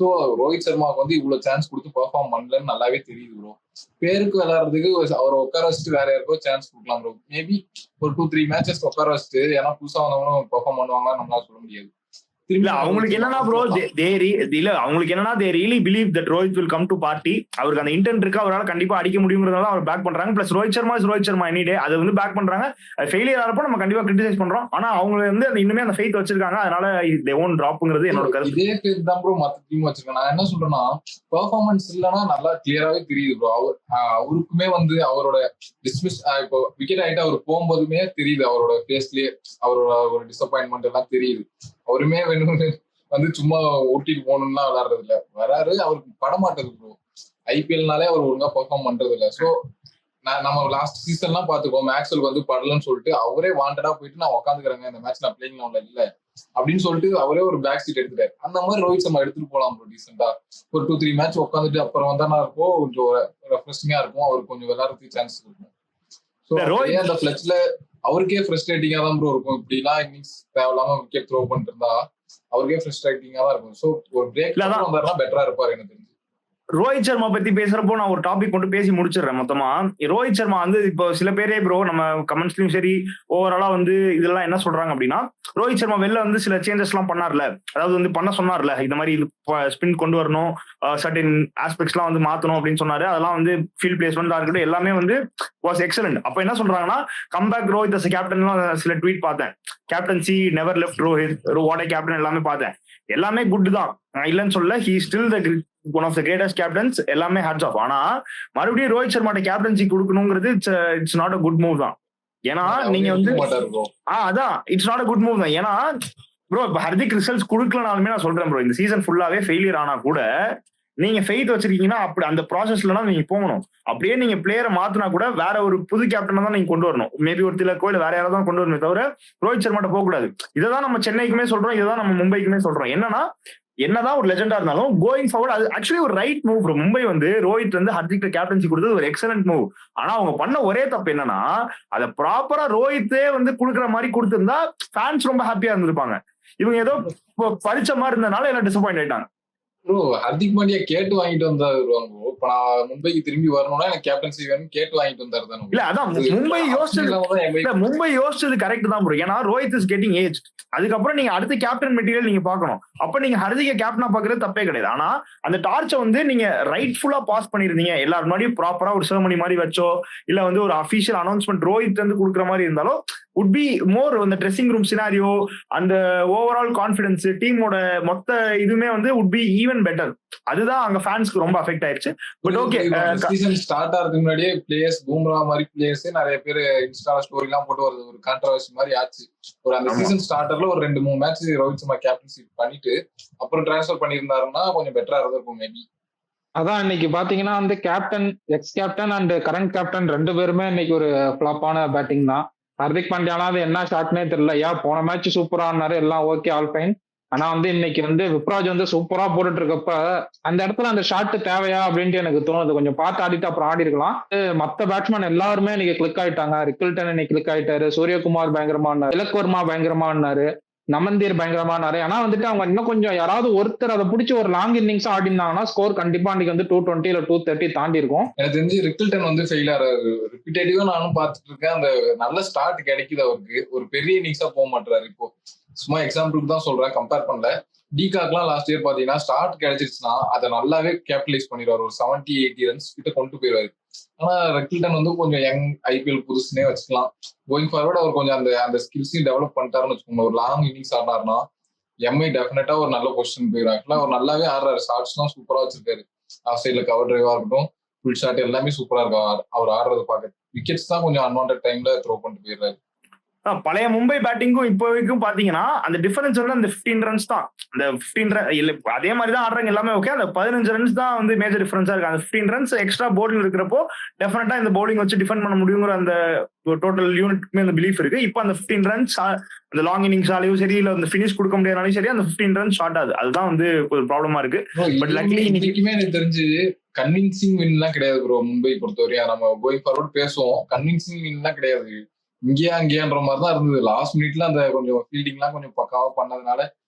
[SPEAKER 2] ஸோ ரோஹித் சர்மாவுக்கு வந்து இவ்வளவு சான்ஸ் கொடுத்து பெர்ஃபார்ம் பண்ணலன்னு நல்லாவே தெரியுது ப்ரோ. பேருக்கு விளையாடுறதுக்கு அவரை உட்கார வச்சுட்டு வேற யாருக்கோ சான்ஸ் கொடுக்கலாம் ப்ரோ. மேபி ஒரு 2-3 மேட்சஸ் உட்கார வச்சுட்டு ஏன்னா புதுசா வந்தவங்களும் பெர்ஃபார்ம் பண்ணுவாங்கன்னு நம்மளால சொல்ல முடியாது.
[SPEAKER 4] இல்ல அவங்களுக்கு என்னன்னா ப்ரோ இல்ல அவங்களுக்கு என்னன்னா they really believe that Rohit will come to party. அவருக்கு அந்த இன்டென்ட் இருக்கு, அவரால் கண்டிப்பா அடிக்க முடியுங்கிறதால அவர் பேக் பண்றாங்க. Plus Rohit Sharma any day அதை வந்து பேக் பண்றாங்க. ஃபெயிலியர் ஆகிறப்போ நம்ம கண்டிப்பா கிரிட்டிசைஸ் பண்றோம். ஆனா அவங்க வந்து இன்னுமே அந்த ஃபெய்த் வச்சிருக்காங்க. அதனால தே ஓன் டிராப்ங்கிறது என்னோட கருத்து.
[SPEAKER 2] இதே ஃபெய்த் தான் ப்ரோ மத்த டீம் வச்சிருக்காங்க. நான் என்ன சொல்றேன்னா பெர்ஃபார்மன்ஸ் இல்லைன்னா நல்லா கிளியராவே தெரியுது ப்ரோ. அவருக்குமே வந்து அவரோட டிஸ்மிஸ் இப்போ விக்கெட் ஆயிட்டு அவர் போகும்போதுமே தெரியுது. அவரோட ஃபேஸ்லயே அவரோட ஒரு டிசப்பாயின்மெண்ட் எல்லாம் தெரியுது. அவருமே வந்து சும்மா ஓட்டிட்டு போகணும்னா விளையாடுறது இல்ல. வராரு அவருக்கு படமாட்டது ப்ரோ. ஐபிஎல்னாலே அவர் ஒழுங்கா பெர்ஃபார்ம் பண்றது இல்ல. ஸோ நம்ம லாஸ்ட் சீசன்லாம் பாத்துக்கோம் மேக்ஸ்வெல் வந்து படலன்னு சொல்லிட்டு அவரே வாண்டடா போயிட்டு நான் உட்காந்துக்கிறேங்க இந்த மேட்ச் நான் பிளேயிங் லெவன்ல இல்ல அப்படின்னு சொல்லிட்டு அவரே ஒரு பேக் சீட் எடுத்துட்டாரு. அந்த மாதிரி ரோஹித் சர்மா எடுத்துட்டு போலாம் ப்ரோ. டீசெண்டா ஒரு 2-3 மேட்ச் உட்காந்துட்டு அப்புறம் வந்தானா இருக்கும் கொஞ்சம் ரெஃப்ரெஷிங்கா இருக்கும். அவருக்கு கொஞ்சம் விளையாடுறதுக்கு சான்ஸ் இருக்கும். ஸோ அந்த பிளட்ச்ல அவருக்கே ஃப்ரஸ்ட்ரேட்டிங்கா தான் ப்ரோ இருக்கும். இப்படிலாம் இன்னிங்ஸ் தேவையில்லாம விக்கெட் த்ரோ பண்ணிட்டு இருந்தா அவருக்கே ஃப்ரஸ்ட்ரேட்டிங்கா தான் இருக்கும். ஸோ ஒரு பிரேக் வந்தாருன்னா பெட்டரா இருப்பாரு எனக்கு தெரிஞ்சு.
[SPEAKER 4] ரோஹித் சர்மா பத்தி பேசுறப்போ நான் ஒரு டாபிக் மட்டும் பேசி முடிச்சிடுறேன் மொத்தமா. ரோஹித் சர்மா வந்து இப்போ சில பேரே ப்ரோ நம்ம கமெண்ட்ஸ்லயும் சரி ஓவராலா வந்து இதெல்லாம் என்ன சொல்றாங்க அப்படின்னா ரோஹித் சர்மா வெளில வந்து சில சேஞ்சஸ் எல்லாம் பண்ணார்ல, அதாவது வந்து பண்ண சொன்னார்ல இந்த மாதிரி ஸ்பின் கொண்டு வரணும், சர்டன் ஆஸ்பெக்ட்ஸ் எல்லாம் வந்து மாத்தணும் அப்படின்னு சொன்னாரு. அதெல்லாம் வந்து ஃபீல்ட் பிளேஸ்மெண்டா இருக்கட்டும் எல்லாமே வந்து வாஸ் எக்ஸலண்ட். அப்ப என்ன சொல்றாங்கன்னா கம்பேக் ரோஹித் அஸ் கேப்டன் சில ட்வீட் பார்த்தேன். Captaincy never left Rohit, what captain எல்லாமே பார்த்தேன். எல்லாமே குட் தான், இல்லைன்னு சொல்ல. He still the one of the greatest captains, எல்லாமே ஹேட்ஸ் ஆஃப். ஆனா மறுபடியும் ரோஹித் சர்மாட்ட கேப்டன்சி கொடுக்கணுங்கிறது it's not a good move தான். ஏன்னா நீங்க வந்து அதான் it's not a good move தான். ஏன்னா ப்ரோ இப்ப ஹர்திக் ரிசல்ட்ஸ் கொடுக்கலனாலுமே நான் சொல்றேன் ப்ரோ இந்த சீசன் ஃபுல்லாவே ஃபெயிலியர் ஆனா கூட நீங்க ஃபெய்த் வச்சிருக்கீங்கன்னா அப்படி அந்த ப்ராசஸ்ல நீங்க போகணும். அப்படியே நீங்க பிளேயரை மாத்தினா கூட வேற ஒரு புது கேப்டனை தான் நீங்க கொண்டு வரணும். மேபி ஒரு திலக்கோ இல்ல வேற யாராவது தான் கொண்டு வரணும் தவிர ரோஹித் சர்மாட்ட போக கூடாது. இதான் நம்ம சென்னைக்குமே சொல்றோம், இதான் நம்ம மும்பைக்குமே சொல்றோம். என்னதான் ஒரு லெஜெண்டா இருந்தாலும் கோயிங் ஃபார்வர்ட் அது ஆக்சுவலி ஒரு ரைட் மூவ். மும்பை வந்து ரோஹித் வந்து ஹர்திக் கேப்டன்சி கொடுத்தது ஒரு எக்ஸலன்ட் மூவ். ஆனா அவங்க பண்ண ஒரே தப்பு என்னன்னா அதை ப்ராப்பரா ரோஹித்தே வந்து கொடுக்குற மாதிரி கொடுத்திருந்தா ஃபேன்ஸ் ரொம்ப ஹாப்பியா இருந்திருப்பாங்க. இவங்க ஏதோ பறிச்ச மாதிரி இருந்தனால எல்லாம் டிசப்பாயிண்ட் ஆயிட்டாங்க.
[SPEAKER 2] ப்ரோ ஹர்திக் பாண்டியா கேட்டு வாங்கிட்டு வந்தாரு. இப்ப நான் மும்பைக்கு திரும்பி வரணும்னா எனக்கு கேப்டன்சி வேணும் கேட்டு வாங்கிட்டு வந்தாரு தானே.
[SPEAKER 4] இல்ல அதான் மும்பை யோசிச்சது கரெக்ட் தான் ப்ரோ. ஏன்னா ரோஹித் இஸ் கெட்டிங் ஏஜ். அதுக்கப்புறம் நீங்க அடுத்த கேப்டன் மெட்டீரியல் நீங்க பாக்கணும். அப்ப நீங்க ஹர்திக கேப்டனா பாக்குறது தப்பே கிடையாது. ஆனா அந்த டார்ச்சை வந்து நீங்க ரைட்ஃபுல்லா பாஸ் பண்ணிருந்தீங்க. எல்லாரும் முன்னாடியும் ப்ராப்பரா ஒரு செரமனி மாதிரி வச்சோ இல்ல வந்து ஒரு அபிஷியல் அனௌன்ஸ்மெண்ட் ரோஹித் வந்து கொடுக்குற மாதிரி இருந்தாலும் would be more அந்த ட்ரெஸ்ஸிங் ரூம் சினாரியோ அந்த ஓவரால் கான்ஃபிடன்ஸ் டீமோட மொத்த இதுமே வந்து would be even better. அதுதான் அங்க ஃபேன்ஸ்க்கு ரொம்ப அஃபெக்ட் ஆயிருச்சு. பட் ஓகே
[SPEAKER 2] சீசன் ஸ்டார்ட் ஆகிறதுக்கு முன்னாடியே பிளேயர்ஸ் பூம்ரா மாதிரி பிளேயர்ஸ் நிறைய பேர் இன்ஸ்டா ஸ்டோரி எல்லாம் போட்டு வருது. ஒரு கான்ட்ரவர்சி மாதிரி ஆச்சு. ஒரு அந்த சீசன் ஸ்டார்டர்ல ஒரு 2-3 மேட்ச் ரோஹித் சர்மா கேப்டன்சி பண்ணிட்டு அப்புறம் டிரான்ஸ்ஃபர் பண்ணியிருந்தாருன்னா கொஞ்சம் பெட்டரா இருந்திருக்கும் மேபி.
[SPEAKER 3] அதான் இன்னைக்கு பாத்தீங்கன்னா வந்து captain X captain and current captain 2 பேருமே இன்னைக்கு ஒரு ஃபிளாப்பான பேட்டிங் தான். ஹர்திக் பாண்டியானா அது என்ன ஷாட்னே தெரியல. போன மேட்ச் சூப்பரா ஆனாரு, எல்லாம் ஓகே ஆல் ஃபைன். ஆனா வந்து இன்னைக்கு வந்து விப்ராஜ் வந்து சூப்பரா போட்டுட்டு இருக்கப்ப அந்த இடத்துல அந்த ஷாட் தேவையா அப்படின்ட்டு எனக்கு தோணுது. கொஞ்சம் பார்த்து ஆடிட்டு அப்புறம் ஆடி இருக்கலாம். மத்த பேட்ஸ்மேன் எல்லாருமே இன்னைக்கு கிளிக் ஆயிட்டாங்க. ரிக்கில்டன் இன்னைக்கு கிளிக் ஆயிட்டாரு, சூரியகுமார் பயங்கரமானாரு, திலக் வர்மா பயங்கரமானாரு, நமந்தீர் பயங்கரமானாரு. ஆனா வந்துட்டு அவங்க இன்னும் கொஞ்சம் யாராவது ஒருத்தர் அதை பிடிச்சி ஒரு லாங் இன்னிங்ஸ் ஆடினாங்கன்னா ஸ்கோர் கண்டிப்பா அன்னைக்கு வந்து 220 இல்ல 230 தாண்டி இருக்கும்.
[SPEAKER 2] எனக்கு தெரிஞ்சு ரிக்கில்டன் வந்து ஃபெயில் ஆறாரு. ரிப்பீட்டடிவா நானும் பார்த்துட்டு இருக்கேன். அந்த நல்ல ஸ்டார்ட் கிடைக்குது அவருக்கு. ஒரு பெரிய இன்னிங்ஸா போக மாட்டாரு. இப்போ சும்மா எக்ஸாம்பிளுக்கு தான் சொல்றேன், கம்பேர் பண்ணல. டிகாக்லாம் லாஸ்ட் இயர் பாத்தீங்கன்னா ஸ்டார்ட் கிடைச்சிருச்சுன்னா அதை நல்லாவே கேபிட்டலைஸ் பண்ணிடுவாரு. ஒரு 70-80 ரன்ஸ் கிட்ட கொண்டு போயிருவாரு. ஆனா ரெக்கில்டன் வந்து கொஞ்சம் யங் ஐபிஎல் புதுசுனே வச்சுக்கலாம். கோயிங் ஃபார்வர்ட் அவர் கொஞ்சம் அந்த அந்த ஸ்கில்ஸையும் டெவலப் பண்ணிட்டாருன்னு வச்சுக்கோங்க. ஒரு லாங் இன்னிங்ஸ் ஆடினாருன்னா எம்ஐ டெஃபினட்டா ஒரு நல்ல பொசிஷன் போயிடும். அவர் நல்லாவே ஆடுறாரு, ஷார்ட்ஸ் எல்லாம் சூப்பரா வச்சிருக்காரு. ஆஃப் சைட்ல கவர் டிரைவா இருக்கட்டும், ஃபுல் ஷாட் எல்லாமே சூப்பரா இருக்கும் அவர் ஆடுறது பார்க்க. விக்கெட்ஸ் தான் கொஞ்சம் அன்வான்ட் டைம்ல த்ரோ பண்ணிட்டு போயிடுறாரு.
[SPEAKER 4] பழைய மும்பை பேட்டிங்கும் இப்போ வரைக்கும் பாத்தீங்கன்னா அந்த டிஃபரன்ஸ் வந்து அந்த 15 ரன்ஸ் தான். அந்த 15 அதே மாதிரி தான் ஆடுறாங்க எல்லாமே ஓகே. அந்த 15 ரன்ஸ் தான் வந்து மேஜர் டிஃபரன்ஸா இருக்கு. அந்த 15 ரன்ஸ் எக்ஸ்ட்ரா பவுலிங் இருக்கிறப்போ டெஃபினட்டா இந்த பவுலிங் வச்சு டிஃபெண்ட் பண்ண முடியுங்கிற அந்த டோட்டல் யூனிட்மே அந்த பிலீஃப் இருக்கு. இப்போ அந்த 15 ரன்ஸ் அந்த லாங் இன்னிங்ஸாலையும் சரி, இல்ல அந்த ஃபினிஷ் கொடுக்க முடியாதாலும் சரி, அந்த 15 ரன்ஸ் ஷார்ட் ஆகுது. அதுதான் வந்து ஒரு ப்ராப்ளமா இருக்கு. பட் லக்லி
[SPEAKER 2] இன்னைக்குமே எனக்கு தெரிஞ்சு கன்வின்சிங் வின் எல்லாம் கிடையாது ப்ரோ. மும்பை பொறுத்தவரையும் நம்ம கோயிங் ஃபார்வர்ட் பேசுவோம், கன்வின்சிங் வின் எல்லாம் கிடையாது. இங்கேயான்ற மாதிரி தான் இருந்தது. லாஸ்ட் மினிட்ல அந்த கொஞ்சம் ஃபீல்டிங் எல்லாம் கொஞ்சம் பக்காவா பண்ணதுனால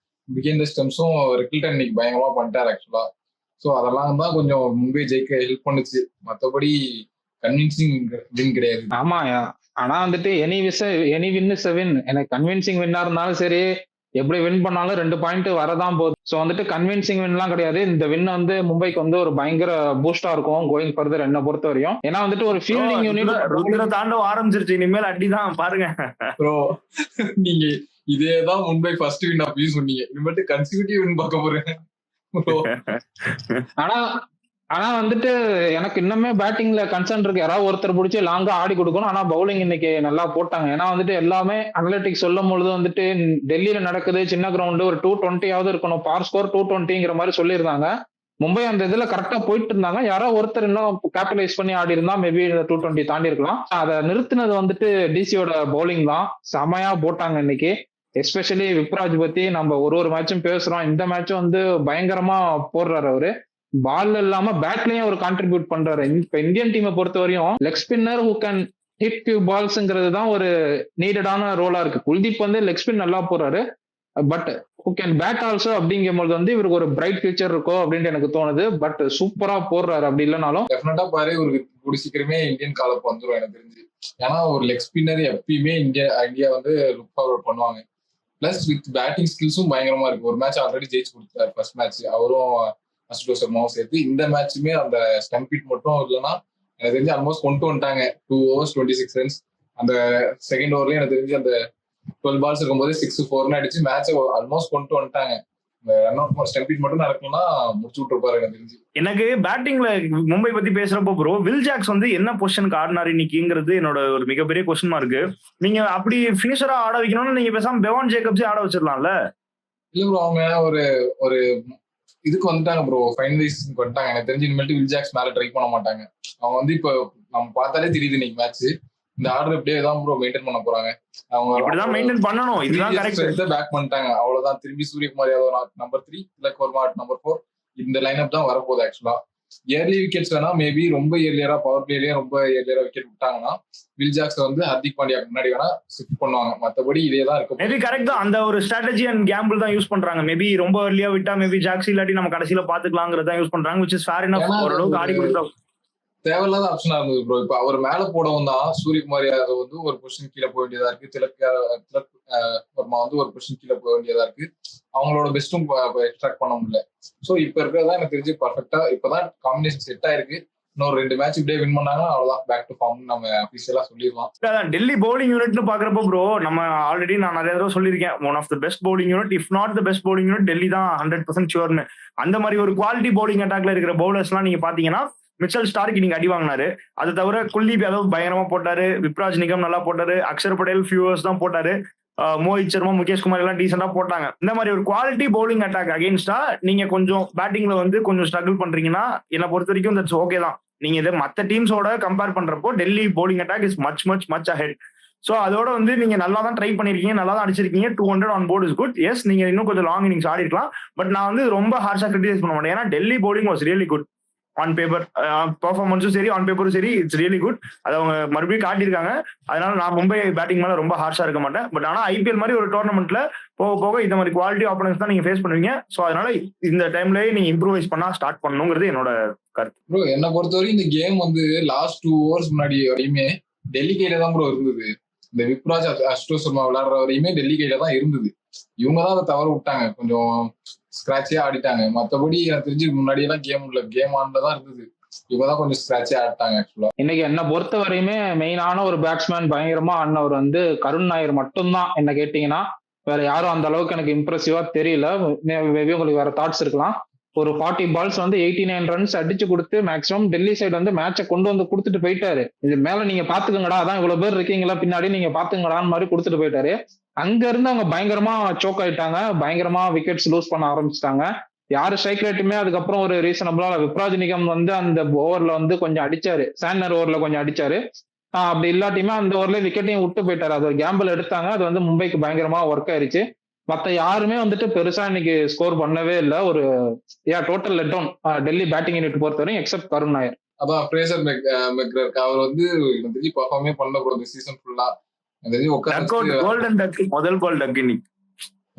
[SPEAKER 2] பிகேண்டர் ஸ்டெம்ஸும் ரெக்கில்டன் இன்னைக்கு பயங்கரமா பண்ணிட்டாரு ஆக்சுவலா. ஸோ அதெல்லாம் தான் கொஞ்சம் மும்பை ஜெயிக்க ஹெல்ப் பண்ணுச்சு. மற்றபடி கன்வின்சிங் வின் கிடையாது.
[SPEAKER 3] ஆமா, ஆனா வந்துட்டு எனி வின் இஸ் வின். எனக்கு கன்வின்சிங் வின்னா இருந்தாலும் சரி, எப்படி வின் பண்ணாலும் 2 பாயிண்ட் வரதான் போகுது. ஸோ வந்துட்டு கன்வின்சிங் வின்லாம் கிடையாது. இந்த வின் வந்து மும்பைக்கு வந்து ஒரு பயங்கர பூஸ்டா இருக்கும் கோயிங் ஃபர்தர் என்ன பொறுத்த வரையும். ஏன்னா வந்துட்டு ஒரு ஃபீல்டிங் யூனிட்
[SPEAKER 4] தாண்டவ ஆரம்பிச்சிருச்சு. இனிமேல் அடிதான் பாருங்க
[SPEAKER 2] ப்ரோ. நீங்க இதேதான் மும்பை ஃபர்ஸ்ட் வின் அப்பயும் சொன்னீங்க, இனிமேட்டு கன்சிக்யூட்டிவ் வின் பார்க்க போறேன்.
[SPEAKER 3] ஆனா வந்துட்டு எனக்கு இன்னுமே பேட்டிங்ல கன்சர்ன் இருக்கு. யாராவது ஒருத்தர் பிடிச்சி லாங்கா ஆடி கொடுக்கணும். ஆனா பவுலிங் இன்னைக்கு நல்லா போட்டாங்க. ஏன்னா வந்துட்டு எல்லாமே அனலிட்டிக்ஸ் சொல்லும் பொழுது வந்துட்டு டெல்லியில நடக்குது, சின்ன கிரவுண்டு, ஒரு 220 இருக்கணும், பார் ஸ்கோர் 220ங்கிற மாதிரி சொல்லியிருந்தாங்க. மும்பை அந்த இதுல கரெக்டா போயிட்டு இருந்தாங்க. யாரோ ஒருத்தர் இன்னும் கேபிட்டலைஸ் பண்ணி ஆடி இருந்தா மேபி 220 தாண்டி இருக்கலாம். அதை நிறுத்தினது வந்துட்டு டிசியோட பவுலிங் தான். செமையா போட்டாங்க இன்னைக்கு. எஸ்பெஷலி விப்ராஜ் பத்தி நம்ம ஒரு மேட்சும் பேசுறோம். இந்த மேட்சும் வந்து பயங்கரமா போடுறாரு அவரு. பால் இல்லாம பேட்லயும் ஒரு கான்ட்ரிபியூட் பண்றாரு. இப்ப இந்தியன் டீமை பொறுத்த வரையும் leg spinner who can hit few பால்ஸ்ங்கிறது தான் ஒரு நீடடான ரோலா இருக்கு. குல்தீப் வந்து லெக் ஸ்பின் நல்லா போறாரு, but who can bat also அப்படிங்கும்போது வந்து இவருக்கு ஒரு பிரைட் ஃபியூச்சர் இருக்கோ அப்படின்னு எனக்கு தோணுது. பட் சூப்பரா போடுறாரு. அப்படி இல்லைனாலும்
[SPEAKER 2] டெஃபினட்டா பாரு ஒரு கூடி சீக்கிரமே இந்தியன் காலப்பு வந்துடும் எனக்கு தெரிஞ்சு. ஏன்னா ஒரு லெக் ஸ்பின்னர் எப்பயுமே இந்தியா வந்து லுக் ஃபார்வர்ட் பண்ணுவாங்க. பிளஸ் வித் பேட்டிங் ஸ்கில்ஸும் பயங்கரமா இருக்கு. ஒரு மேட்ச் ஆல்ரெடி ஜெயிச்சு கொடுத்தாரு ஃபர்ஸ்ட் மேட்ச், அவரும் அசுடோ சர்மாவும் சேர்த்து. இந்த மேட்சுமே அந்த ஸ்டம்பிட் மட்டும் இல்லைன்னா எனக்கு தெரிஞ்சு ஆல்மோஸ்ட் கொண்டு வந்துட்டாங்க. 2 overs 26 runs. அந்த செகண்ட் ஓவர்லயும் எனக்கு தெரிஞ்சு அந்த 12 balls இருக்கும்போது 6-4 அடிச்சு மேட்சை ஆல்மோஸ்ட் கொண்டு வந்துட்டாங்க. ரன் அவுட் ஸ்டம்பிட் மட்டும் நடக்கணும்னா முடிச்சு விட்டுருப்பாரு எனக்கு தெரிஞ்சு.
[SPEAKER 4] எனக்கு பேட்டிங்ல மும்பை பத்தி பேசுறப்போ ப்ரோ, வில் ஜாக்ஸ் வந்து என்ன பொசிஷனுக்கு ஆடினாரு இன்னைக்குங்கிறது என்னோட ஒரு மிகப்பெரிய கொஸ்டின் இருக்கு. நீங்க அப்படி பினிஷரா ஆட வைக்கணும்னு நீங்க பேசாம பெவான் ஜேக்கப்ஸே ஆட வச்சிடலாம்ல.
[SPEAKER 2] இல்ல ப்ரோ, அவங்க ஒரு இதுக்கு வந்துட்டாங்க ப்ரோ, ஃபைனலைஸ்க்கு வந்துட்டாங்க. எனக்கு தெரிஞ்சு இனிமேட்டு வில் ஜாக்ஸ் மேல ட்ரை பண்ண மாட்டாங்க. அவங்க வந்து இப்போ நம்ம பார்த்தாலே தெரியுது இன்னைக்கு மேட்ச் இந்த ஆர்டர் இப்படியே தான் ப்ரோ மெயின்டைன் பண்ண போறாங்க. அவங்க
[SPEAKER 4] இப்படிதான் மெயின்டைன் பண்ணணும். இதுதான் கரெக்ட்.
[SPEAKER 2] பேக் பண்ணிட்டாங்க அவ்வளவுதான். திரும்பி சூரியகுமார் யாதவ் நம்பர் 3, திலக் வர்மா நம்பர் 4, இந்த லைனப் தான் வரப்போகுது. ஆக்சுவலா இயர்லி விக்கெட்ஸ் வேணா மேபி ரொம்ப இயர்லியரா பவர் பிளேலயே ரொம்ப இயர்லியரா விக்கெட் விட்டாங்கன்னா வில் ஜாக்ஸ் வந்து ஹர்திக் பாண்டியாக்கு முன்னாடி வேணா ஷிஃப்ட் பண்ணுவாங்க. மத்தபடி இதே தான் இருக்கும்.
[SPEAKER 4] மேபி கரெக்ட் தான். அந்த ஒரு ஸ்ட்ராட்டஜி அண்ட் கேம்பிள் தான் யூஸ் பண்றாங்க. மேபி ரொம்ப early-ஆ விட்டா மேபி ஜாக்ஸ் இல்லாட்டி நம்ம கடைசியில பாத்துக்கலாங்கிறத தான் யூஸ் பண்றாங்க. which is fair enough. ஓரளவுக்கு ஆடி கொடுத்தா
[SPEAKER 2] தேவையில்லாத ஆப்ஷனா இருந்தது ப்ரோ. இப்ப அவர் மேல போடவும் தான் சூரியகுமார் யாதவ் வந்து ஒரு பொசிஷன் கீழே போக வேண்டியதா இருக்கு, திலக் வர்மா வந்து ஒரு பொசிஷன் கீழே போக வேண்டியதா இருக்கு. அவங்களோட பெஸ்ட்டும் எக்ஸ்ட்ராக்ட் பண்ண முடியல. சோ இப்ப இருக்கிறதா எனக்கு தெரிஞ்சு பர்ஃபெக்டா இப்பதான் காம்பினேஷன் செட் ஆயிருக்கு. இன்னொரு 2 மேட்ச் இப்படியே வின் பண்ணாங்கன்னா அவ்வளவுதான், பேக் டு ஃபார்ம் நம்ம அபிஷியலா சொல்லிடலாம்.
[SPEAKER 4] டெல்லி பவுலிங் யூனிட்னு பாக்குறப்போ ப்ரோ, நம்ம ஆல்ரெடி நான் நிறைய தடவை சொல்லியிருக்கேன், one of the best bowling unit, if not the best bowling unit Delhi தான் 100% ஷுவர்னு. அந்த மாதிரி ஒரு குவாலிட்டி பவுலிங் அட்டாக்ல இருக்கிற பவுலர்ஸ் எல்லாம் நீங்க பாத்தீங்கன்னா மிச்சல் ஸ்டார்க் நீங்க அடி வாங்கினாரு. அது தவிர குல்தீப் யாதவ் பயங்கரமா போட்டாரு, விப்ராஜ் நிகம் நல்லா போட்டாரு, அக்ஷர் பட்டேல் ஃபியூவர்ஸ் தான் போட்டாரு, மோஹித் சர்மா, முகேஷ் குமார் எல்லாம் டீசெண்டா போட்டாங்க. இந்த மாதிரி ஒரு குவாலிட்டி பவுலிங் அட்டாக் அகேன்ஸ்டா நீங்க கொஞ்சம் பேட்டிங்ல வந்து கொஞ்சம் ஸ்ட்ரகிள் பண்றீங்கன்னா என்னை பொறுத்த வரைக்கும் தட்ஸ் ஓகே தான். நீங்க இதை மற்ற டீம்ஸோட கம்பேர் பண்றப்போ Delhi bowling attack is much ahead. So அதோட வந்து நீங்க நல்லா தான் ட்ரை பண்ணிருக்கீங்க, நல்லா தான் அடிச்சிருக்கீங்க. 200 on board is good. Yes, நீங்க இன்னும் கொஞ்சம் லாங் இன்னிங்ஸ் ஆடி இருக்கலாம். பட் நான் வந்து ரொம்ப ஹார்ஷா கிரிட்டிசைஸ் பண்ண மாட்டேன். ஏன்னா Delhi bowling was really good. On paper பெர்ஃபார்மன்ஸும் சரி, ஆன் பேப்பரும் சரி, இட்ஸ் ரியலி குட். அதை அவங்க மறுபடியும் காட்டியிருக்காங்க. அதனால நான் மும்பை பேட்டிங் மேல ரொம்ப ஹார்ஷா இருக்க மாட்டேன். பட் ஆனா ஐபிஎல் மாதிரி ஒரு டோர்னமெண்ட்ல போக போக இந்த மாதிரி குவாலிட்டி ஆப்பனன்ஸ் தான் நீங்க ஃபேஸ் பண்ணுவீங்க. ஸோ அதனால இந்த டைம்லயே நீங்க இம்ப்ரூவைஸ் பண்ணா ஸ்டார்ட் பண்ணணுங்கிறது என்னோட கருத்து.
[SPEAKER 2] ப்ரோ என்னை பொறுத்தவரைக்கும் இந்த கேம் வந்து லாஸ்ட் 2 overs முன்னாடி வரையுமே டெல்லி கையில தான் ப்ரோ இருந்தது. இந்த விப்ராஜ் அசுடோ சர்மா விளையாடுற வரையுமே டெல்லி கையில தான் இருந்தது. இவங்க தான் அதை தவற விட்டாங்க, கொஞ்சம் ஸ்கிராட்சியா ஆடிட்டாங்க. மற்றபடி எனக்கு தெரிஞ்சு முன்னாடி எல்லாம் கேம் ஆன்ல தான் இருந்தது. இவங்கதான் கொஞ்சம் ஸ்கிராட்சே ஆட்டாங்க ஆக்சுவலா.
[SPEAKER 3] இன்னைக்கு என்ன பொறுத்த வரையுமே மெயினான ஒரு பேட்ஸ்மேன் பயங்கரமா ஆடினவர் வந்து கருண் நாயர் மட்டும்தான் என்ன கேட்டீங்கன்னா. வேற யாரும் அந்த அளவுக்கு எனக்கு இம்ப்ரெசிவா தெரியல. மேபி உங்களுக்கு வேற தாட்ஸ் இருக்கலாம். ஒரு 40 பால்ஸ் வந்து 89 ரன்ஸ் அடிச்சு கொடுத்து மேக்ஸிமம் டெல்லி சைடு வந்து மேட்சை கொண்டு வந்து கொடுத்துட்டு போயிட்டாரு. இது மேல நீங்க பாத்துக்கங்கடா, அதான் இவ்வளவு பேர் இருக்கீங்களா பின்னாடி, நீங்க பாத்துங்கடான்னு மாதிரி கொடுத்துட்டு போயிட்டாரு. அங்க இருந்து அவங்க பயங்கரமா சோக் ஆயிட்டாங்க, பயங்கரமா விக்கெட்ஸ் லூஸ் பண்ண ஆரம்பிச்சிட்டாங்க. யாரு ஸ்ட்ரைக் ரேட்டுமே அதுக்கப்புறம் ஒரு ரீசனபிளா விப்ராஜ் நிகம் வந்து அந்த ஓவர்ல வந்து கொஞ்சம் அடிச்சாரு, சாண்டர் ஓவர்ல கொஞ்சம் அடிச்சாரு. அப்படி இல்லாட்டியுமே அந்த ஓவர்ல விக்கெட்டையும் விட்டு போயிட்டாரு. அது ஒரு கேம்பிள் எடுத்தாங்க, அது வந்து மும்பைக்கு பயங்கரமா ஒர்க் ஆயிருச்சு. மத்த யாருமே வந்துட்டு பெருசா இன்னைக்கு ஸ்கோர் பண்ணவே இல்லை. ஒரு total let down Delhi batting unit பொறுத்தவரையும் எக்ஸப்ட் கருண் நாயர்.
[SPEAKER 2] அதான் ஃப்ரேசர் மெக்ரர்க் அவர் வந்து எனக்கு தெரிஞ்சு பர்ஃபார்மே பண்ண போறது சீசன் ஃபுல்லா. எனக்கு தெரிஞ்சு உட்காந்து
[SPEAKER 4] கோல்டன் டக், முதல் கோல் டக் இன்னைக்கு.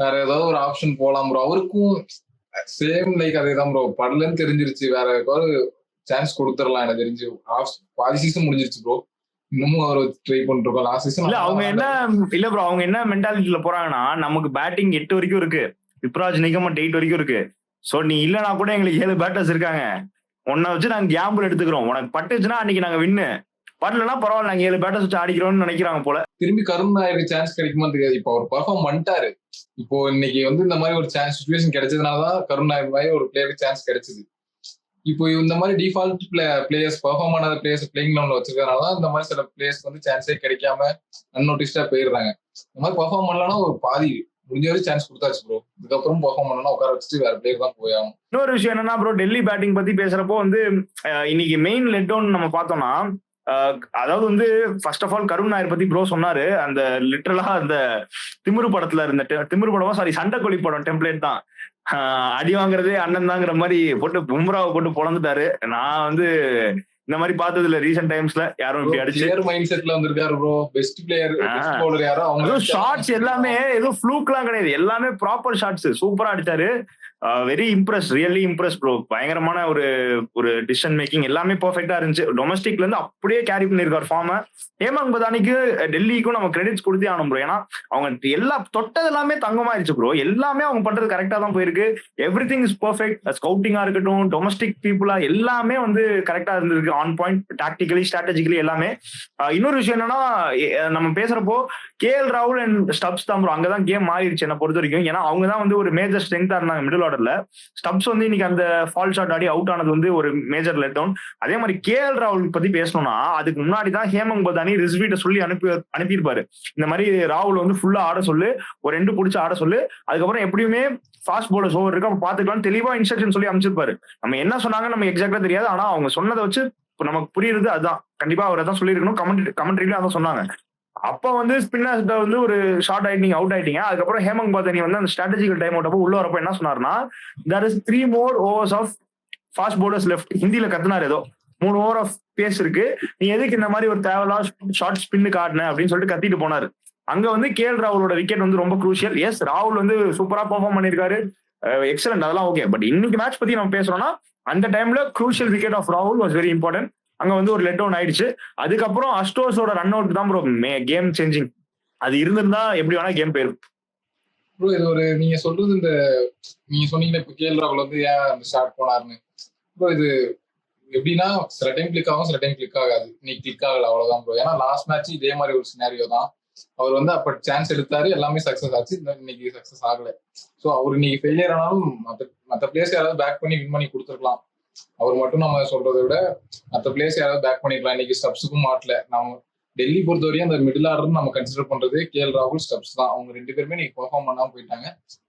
[SPEAKER 2] வேற ஏதாவது ஒரு ஆப்ஷன் போலாம் ப்ரோ. அவருக்கும் சேம் லைக் அதே தான் ப்ரோ. படலன்னு தெரிஞ்சிருச்சு, வேற ஏதாவது சான்ஸ் கொடுத்துடலாம். எனக்கு தெரிஞ்சு பாதி சீசன் முடிஞ்சிருச்சு ப்ரோ. இன்னமும் அவர் ட்ரை பண்ணிட்டு இருக்கோம். லாஸ்ட் சீசன்
[SPEAKER 4] இல்ல அவங்க என்ன இல்ல ப்ரோ, அவங்க என்ன மென்டாலிட்டியில போறாங்கன்னா, நமக்கு பேட்டிங் 8 வரைக்கும் இருக்கு, விப்ராஜ் நிகம் 8 வரைக்கும் இருக்கு. சோ நீ இல்லனா கூட எங்களுக்கு 7 பேட்டர்ஸ் இருக்காங்க, உன்னை வச்சு நாங்க கேம்பிள் எடுத்துக்கிறோம். உனக்கு பட்டுச்சுன்னா அன்னைக்கு நாங்க வின்னு, படலன்னா பரவாயில்ல, நாங்க 7 பேட்டர்ஸ் வச்சு ஆடிக்கிறோம்னு நினைக்கிறாங்க போல.
[SPEAKER 2] திரும்பி கருண் நாயருக்கு சான்ஸ் கிடைக்குமா தெரியாது. இப்போ அவர் பர்ஃபார்ம் பண்ணிட்டாரு. இப்போ இன்னைக்கு வந்து இந்த மாதிரி ஒரு சான்ஸ் சுச்சுவேஷன் கிடைச்சதுனாலதான் கருண் நாயர் மாதிரி ஒரு பிளேயருக்கு சான்ஸ் கிடைச்சது. இப்போ இந்த மாதிரி டிஃபால்ட் பிளேயர்ஸ் பர்ஃபார்ம் ஆனாத பிளேயர்ஸ் பிளேயிங் லெவல்ல வச்சிருக்கனால இந்த மாதிரி சில பிளேயர்ஸ் வந்து சான்ஸே கிடைக்காம அன்னோட்டிஸ்டா போயிடுறாங்க. இந்த மாதிரி பர்ஃபார்ம் பண்ணலன்னா ஒரு பாதி முடிஞ்ச வரைக்கும் சான்ஸ் கொடுத்தாச்சு ப்ரோ. இதுக்கப்புறம் பர்ஃபார்ம் பண்ணா உட்கார வச்சுட்டு வேற பிளேயர் தான் போயாகும்.
[SPEAKER 4] இன்னொரு விஷயம் என்னன்னா ப்ரோ, டெல்லி பேட்டிங் பத்தி பேசுறப்போ வந்து இன்னைக்கு மெயின் லெட் டவுன் நம்ம பார்த்தோம்னா, அதாவது வந்து ஃபர்ஸ்ட் ஆஃப் ஆல் கருண் நாயர் பத்தி ப்ரோ சொன்னாரு. அந்த லிட்டரலா அந்த திமிரு படத்துல இருந்த திமிரு படமா சாரி சண்டைக்கோழி படம் டெம்ப்ளேட் தான். அடி வாங்குறதே அண்ணன் தாங்கிற மாதிரி போட்டு பும்ராவை போட்டு பொழந்துட்டாரு. நான் வந்து இந்த மாதிரி பார்த்தது இல்ல ரீசென்ட் டைம்ஸ்ல. யாரும் இப்படி அடிச்சு
[SPEAKER 2] மைண்ட் செட்ல வந்திருக்காரு bro. Best player best bowler யாரோ அவங்க
[SPEAKER 4] ஷாட்ஸ் எல்லாமே ஏதோ ஃப்ளூக்லாம் கிடையாது, எல்லாமே ப்ராப்பர் ஷாட்ஸ், சூப்பரா அடிச்சாரு. Very Impress, really Impress bro. பயங்கரமான ஒரு டிசிஷன் மேக்கிங் எல்லாமே பெர்ஃபெக்ட்டா இருந்துச்சு. டொமஸ்டிக்ல இருந்து அப்படியே கேரி பண்ணிருக்காரு ஃபார்ம. ஹேமந்த் பதானிக்கு டெல்லிக்கும் நம்ம கிரெடிட்ஸ் கொடுத்தே ஆகணும் ப்ரோ. ஏன்னா அவங்க எல்லா தொட்டது எல்லாமே தங்கமாயிருச்சு ப்ரோ. எல்லாமே அவங்க பண்றது கரெக்டா தான் போயிருக்கு. Everything is perfect. ஸ்கவுட்டிங்கா இருக்கட்டும், டொமஸ்டிக் பீப்புளா எல்லாமே வந்து கரெக்டா இருந்திருக்கு. ஆன் பாயிண்ட், டாக்டிக்கலி, ஸ்ட்ராட்டஜிக்கலி எல்லாமே. இன்னொரு விஷயம் என்னன்னா, நம்ம பேசுறப்போ கேஎல் ராகுல் அண்ட் ஸ்டப்ஸ் தான் ப்ரோ. அங்கதான் கேம் மாறிடுச்சு என்ன பொறுத்த வரைக்கும். ஏன்னா அவங்க தான் வந்து ஒரு மேஜர் ஸ்ட்ரென்த்தா இருந்தாங்க மிடில் ஆர்டர்ல. ஸ்டப்ஸ் வந்து இன்னைக்கு அந்த ஃபால் ஷாட் ஆடி அவுட் ஆனது வந்து ஒரு மேஜர் லெட் டவுன். அதே மாதிரி கேஎல் ராகுல் பத்தி பேசணும்னா, அதுக்கு முன்னாடி தான் ஹேமந்த் பதானி ரிஸ்வீட்ட சொல்லி அனுப்பியிருப்பாரு. இந்த மாதிரி ராகுல் வந்து ஃபுல்லா ஆட சொல்லு, ஒரு 2 பிடிச்சு ஆட சொல்லு, அதுக்கப்புறம் எப்படியுமே ஃபாஸ்ட் போலர்ஸ் ஓவர் இருக்கு, பாத்துக்கலாம், தெளிவா இன்ஸ்ட்ரக்ஷன் சொல்லி அமைச்சிருப்பாரு. நம்ம என்ன சொன்னாங்க நம்ம எக்ஸாக்டா தெரியாது, ஆனா அவங்க சொன்னதை வச்சு நமக்கு புரியுறது அதுதான். கண்டிப்பா அவர் அதான் சொல்லியிருக்கணும். கமெண்ட்ரியில அதான் சொன்னாங்க. அப்ப வந்து ஸ்பின்னர்ஸ் வந்து ஒரு ஷார்ட் ஆயிட்டீங்க, அவுட் ஆயிட்டீங்க. அதுக்கப்புறம் ஹேமந்த் பதானி வந்து அந்த ஸ்ட்ராட்டஜிக்கல் டைம் அவுட் அப்போ உள்ள வரப்போ என்ன சொன்னாருன்னா, there is 3 more overs of fast bowlers left. ஹிந்தியில கத்துனாரு, ஏதோ 3 ஓவர் ஆஃப் பேஸ் இருக்கு, நீ எதுக்கு இந்த மாதிரி ஒரு தேவையில்லா ஷார்ட் ஸ்பின்னு காட்டின அப்படின்னு சொல்லிட்டு கத்திட்டு போனாரு. அங்க வந்து கேஎல் ராகுலோட விக்கெட் வந்து ரொம்ப குரூஷியல். எஸ், ராகுல் வந்து சூப்பரா பெர்ஃபார்ம் பண்ணிருக்காரு, எக்ஸலன்ட், அதெல்லாம் ஓகே. பட் இன்னைக்கு மேட்ச் பத்தி நம்ம பேசுறோம்னா, அந்த டைம்ல குரூஷியல் விக்கெட் ஆஃப் ராகுல் வாஸ் வெரி இம்பார்ட்டன்ட். அங்க வந்து ஒரு லெட் டவுன் ஆயிடுச்சு. அதுக்கப்புறம் அஸ்டோஸோட ரன் அவுட் தான் ப்ரோ கேம் சேஞ்சிங். அது இருந்திருந்தா எப்படி வேணா கேம் போயிரும்
[SPEAKER 2] ப்ரோ. இது ஒரு நீங்க சொல்றது இந்த நீங்க சொன்னீங்க இப்ப கேஎல் ராகுல் வந்து ஏன் அந்த ஷாட் போனாருன்னு ப்ரோ. இது எப்படின்னா சில டைம் கிளிக் ஆகும், சில டைம் கிளிக் ஆகாது. இன்னைக்கு கிளிக் ஆகல, அவ்வளவுதான் ப்ரோ. ஏன்னா லாஸ்ட் மேட்ச் இதே மாதிரி ஒரு சினாரியோ தான். அவர் வந்து அப்ப சான்ஸ் எடுத்தாரு, எல்லாமே சக்சஸ் ஆச்சு. இன்னைக்கு சக்சஸ் ஆகல. ஸோ அவர் இன்னைக்கு ஃபெயிலியர் ஆனாலும் மற்ற பிளேயர்ஸ் யாராவது பேக் பண்ணி வின் பண்ணி கொடுத்துருக்கலாம். அவர் மட்டும் நம்ம சொல்றதை விட மற்ற பிளேயர்ஸ் யாராவது பேக் பண்ணிக்கலாம். இன்னைக்கு ஸ்டப்ஸுக்கும் மாட்டல. நம்ம டெல்லி பொறுத்தவரையும் அந்த மிடில் ஆர்டர் நம்ம கன்சிடர் பண்றது கேஎல் ராகுல், ஸ்டப்ஸ் தான். அவங்க 2 பேருமே இன்னைக்கு பெர்ஃபார்ம் பண்ணாம போயிட்டாங்க.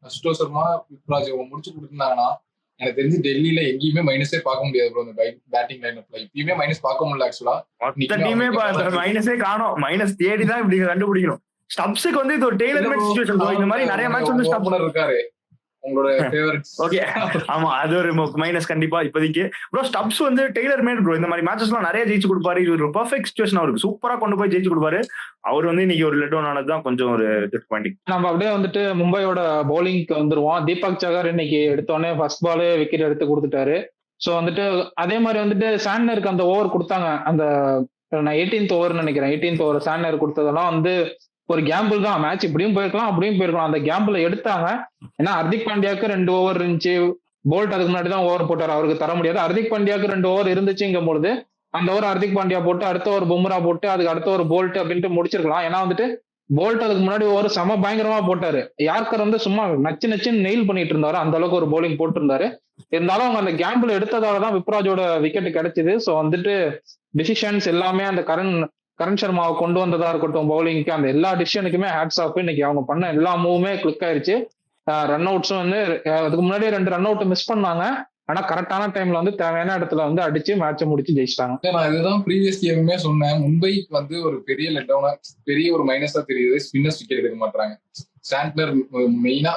[SPEAKER 2] அஸ்டோ சர்மா, யுவராஜ் இவங்க முடிச்சு கொடுத்துருந்தாங்கன்னா எனக்கு தெரிஞ்சு டெல்லியில எங்கேயுமே மைனஸே பார்க்க முடியாது ப்ரோ. இந்த பேட்டிங் லைனப்ல இப்பயுமே மைனஸ் பார்க்க முடியல. ஆக்சுவலா
[SPEAKER 4] மைனஸே காணோம், மைனஸ் தேடிதான் இப்படி கண்டுபிடிக்கணும். ஸ்டப்ஸுக்கு வந்து இது ஒரு டெய்லர் மேட் சிச்சுவேஷன். இந்த மாதிரி நிறைய மேட்ச் வந்து ஸ்டப்னர்
[SPEAKER 2] இருக்காரு உங்களோட ஃபேவரட்.
[SPEAKER 4] ஓகே, ஆமா, அது ஒரு மைனஸ் கண்டிப்பா இப்போதைக்கு ப்ரோ. ஸ்டப்ஸ் வந்து டெய்லர் மேட் ப்ரோ. இந்த மாதிரி மேட்சஸ் எல்லாம் நிறைய ஜெயிச்சு கொடுப்பாரு. இது ஒரு பெர்ஃபெக்ட் சிச்சுவேஷன், அவருக்கு சூப்பரா கொண்டு போய் ஜெயிச்சு கொடுப்பாரு. அவர் வந்து இன்னைக்கு ஒரு லெட் டவுன் ஆனதுதான் கொஞ்சம் ஒரு டிசப்பாயிண்டிங்.
[SPEAKER 3] நம்ம அப்படியே வந்துட்டு மும்பையோட பவுலிங்க்கு வந்துருவோம். தீபக் சகர் இன்னைக்கு எடுத்தோடனே ஃபர்ஸ்ட் பாலே விக்கெட் எடுத்து கொடுத்துட்டாரு. ஸோ வந்துட்டு அதே மாதிரி வந்துட்டு சாண்டனருக்கு அந்த ஓவர் கொடுத்தாங்க. அந்த 18th ஓவர்னு நினைக்கிறேன். 18th ஓவர் சாண்டனர் கொடுத்ததெல்லாம் வந்து ஒரு கேம்பிள் தான். மேட்ச் இப்படியும் போயிருக்கலாம், அப்படியும் போயிருக்கலாம். அந்த கேம்பிள் எடுத்தாங்க. ஏன்னா ஹர்திக் பாண்டியாவுக்கு 2 ஓவர் இருந்துச்சு, போல்ட் அதுக்கு முன்னாடி தான் ஓவர் போட்டார், அவருக்கு தர முடியாது. ஹர்திக் பாண்டியாவுக்கு 2 ஓவர் இருந்துச்சுங்கும் பொழுது அந்த ஓவர் ஹர்திக் பாண்டியா போட்டு அடுத்த ஒரு பும்ரா போட்டு அதுக்கு அடுத்த ஒரு போல்ட் அப்படின்ட்டு முடிச்சிருக்கலாம். ஏன்னா வந்துட்டு போல்ட் அதுக்கு முன்னாடி ஒரு செம பயங்கரமா போட்டாரு. யார்கர் வந்து சும்மா நச்சு நச்சுன்னு நெயில் பண்ணிட்டு இருந்தாரு, அந்த அளவுக்கு ஒரு bowling போட்டிருந்தாரு. இருந்தாலும் அவங்க அந்த கேம்பிள் எடுத்ததால தான் விப்ராஜோட விக்கெட் கிடைச்சது. ஸோ வந்துட்டு டிசிஷன்ஸ் எல்லாமே அந்த கரண் சர்மாவை கொண்டு வந்ததா இருக்கட்டும், பவுலிங்க்கு அந்த எல்லா டிசிஷனுக்குமே ஹேட்ஸ் ஆஃப். இன்னைக்கு அவங்க பண்ண எல்லா மூவுமே கிளிக் ஆயிருச்சு. ரன் அவுட்ஸும் வந்து அதுக்கு முன்னாடி 2 ரன் அவுட் மிஸ் பண்ணாங்க. ஆனா கரெக்டான டைம்ல வந்து தேவையான இடத்துல வந்து அடிச்சு மேட்சை முடிச்சு ஜெயிச்சிட்டாங்க.
[SPEAKER 2] நான் இதுதான் ப்ரீவியஸ் கேமுமே சொன்னேன். மும்பைக்கு வந்து ஒரு பெரிய லெட் டவுனா, பெரிய ஒரு மைனஸா தெரியுது, ஸ்பின்னர்ஸ் விக்கெட் எடுக்க மாட்டாங்க. சாண்ட்னர் மெயினா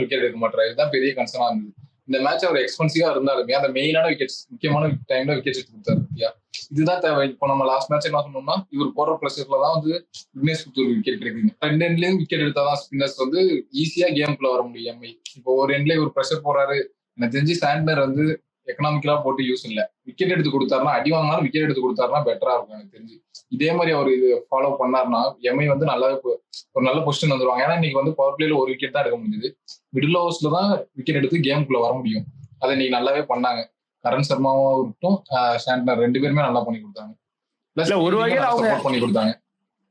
[SPEAKER 2] விக்கெட் எடுக்க மாட்டாரு. இதுதான் பெரிய கன்சர்னா இருந்தது. இந்த மேட்ச் அவர் எக்ஸ்பென்சிவா இருந்தாலுமே அந்த மெயினான விக்கெட்ஸ், முக்கியமான டைம்ல விக்கெட் எடுத்து கொடுத்தாரு. இதுதான் தேவை. இப்போ நம்ம லாஸ்ட் மேட்ச் என்ன சொன்னோம்னா, இவர் போடுற ப்ரெஷர்ல தான் வந்து விக்னேஷ் புத்தூர் விக்கெட் கிடைக்குது. 2 எண்ட்லயும் விக்கெட் எடுத்தாதான் ஸ்பின்னர்ஸ் வந்து ஈஸியா கேம்குள்ள வர முடியும். எம்ஐ இப்போ ஒரு எண்ட்ல இவர் ப்ரெஷர் போறாரு, எனக்கு தெரிஞ்சு சாண்ட்னர் வந்து எக்கனாமிக்கலா போட்டு யூஸ் இல்ல. விக்கெட் எடுத்து கொடுத்தாருன்னா, அடி வாங்கினாலும் விக்கெட் எடுத்து கொடுத்தாருன்னா பெட்டரா இருக்கும் எனக்கு தெரிஞ்சு. இதே மாதிரி அவர் இது ஃபாலோ பண்ணாருன்னா எம்ஐ வந்து நல்லாவே ஒரு நல்ல பொசிஷன் வந்துருவாங்க. ஏன்னா இன்னைக்கு வந்து பவர் பிளேல ஒரு விக்கெட் தான் எடுக்க முடியுது. மிடில் ஓவர்ஸ்ல தான் விக்கெட் எடுத்து கேமுக்குள்ள வர முடியும். அதை இன்னைக்கு நல்லாவே பண்ணாங்க. கரண் சர்மாவும் இருக்கட்டும், சாண்ட்னர் 2 பேருமே நல்லா பண்ணி கொடுத்தாங்க. பிளஸ்
[SPEAKER 4] ஒரு வகையில அவங்க
[SPEAKER 2] சப்போர்ட் பண்ணி கொடுத்தாங்க.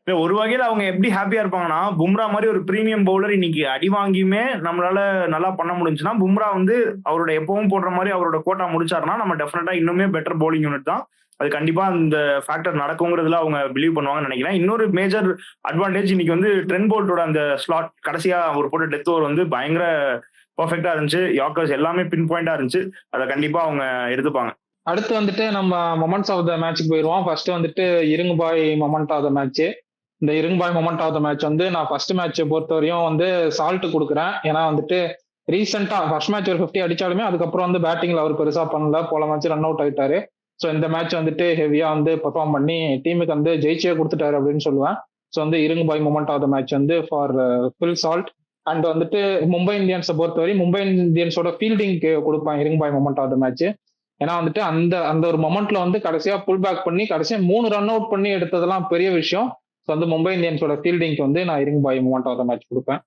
[SPEAKER 4] ஒரு வகையில அவங்க எப்படி ஹாப்பியா இருப்பாங்கன்னா, பும்ரா மாதிரி ஒரு பிரீமியம் பவுலர் இன்னைக்கு அடி வாங்கியுமே நம்மளால நல்லா பண்ண முடிஞ்சுன்னா, பும்ரா வந்து அவரோட எப்பவும் போடுற மாதிரி அவரோட கோட்டா முடிச்சாருன்னா நம்ம டெஃபினட்டா இன்னுமே பெட்டர் பவுலிங் யூனிட் தான். அது கண்டிப்பா அந்த ஃபேக்டர் நடக்குங்கிறதுல அவங்க பிலீவ் பண்ணுவாங்கன்னு நினைக்கிறேன். இன்னொரு மேஜர் அட்வான்டேஜ் இன்னைக்கு வந்து ட்ரெண்ட் போல்ட்டோட அந்த ஸ்லாட் கடைசியா ஒரு போட்ட டெத் ஓவர் வந்து பயங்கர பர்ஃபெக்டா இருந்துச்சு. யாக்கர்ஸ் எல்லாமே பின் பாயிண்டா இருந்துச்சு. அதை கண்டிப்பா அவங்க எடுத்துப்பாங்க.
[SPEAKER 3] அடுத்து வந்துட்டு நம்ம மொமெண்ட்ஸ் ஆஃப் த மேட்சுக்கு போயிடுவோம். ஃபர்ஸ்ட் வந்துட்டு இருங்குபாய் மொமெண்ட் ஆஃப் த மேட்ச். இந்த இருங்குபாய் மொமெண்ட் ஆஃப் த மேட்ச் வந்து நான் ஃபர்ஸ்ட் மேட்சை பொறுத்தவரையும் வந்து சால்ட் கொடுக்குறேன். ஏன்னா வந்துட்டு ரீசெண்டா ஃபர்ஸ்ட் மேட்ச் ஒரு 50 அடிச்சாலுமே அதுக்கப்புறம் வந்து பேட்டிங்ல அவர் பெருசா பண்ணல. போல மேட்ச் ரன் அவுட் ஆயிட்டாரு. ஸோ இந்த மேட்ச் வந்துட்டு ஹெவியா வந்து பெர்ஃபார்ம் பண்ணி டீமுக்கு வந்து ஜெயிச்சே கொடுத்துட்டாரு அப்படின்னு சொல்லுவேன். ஸோ வந்து இருங்குபாய் மொமெண்ட் ஆஃப் த மேட்ச் வந்து ஃபார் ஃபுல் சால்ட். அண்ட் வந்துட்டு மும்பை இந்தியன்ஸை பொறுத்தவரை மும்பை இந்தியன்ஸோட ஃபீல்டிங்க்கு கொடுப்பேன் இருங்குபாய் மொமெண்ட் ஆஃப் த மேட்ச். ஏன்னா வந்துட்டு அந்த அந்த ஒரு மொமெண்ட்ல வந்து கடைசியா புல் பேக் பண்ணி கடைசியா 3 ரன் அவுட் பண்ணி எடுத்ததெல்லாம் பெரிய விஷயம். ஸோ வந்து மும்பை இந்தியன்ஸோட ஃபீல்டிங்க்கு வந்து நான் இருங்குபாய் மொமெண்ட் ஆஃப் த மேட்ச் கொடுப்பேன்.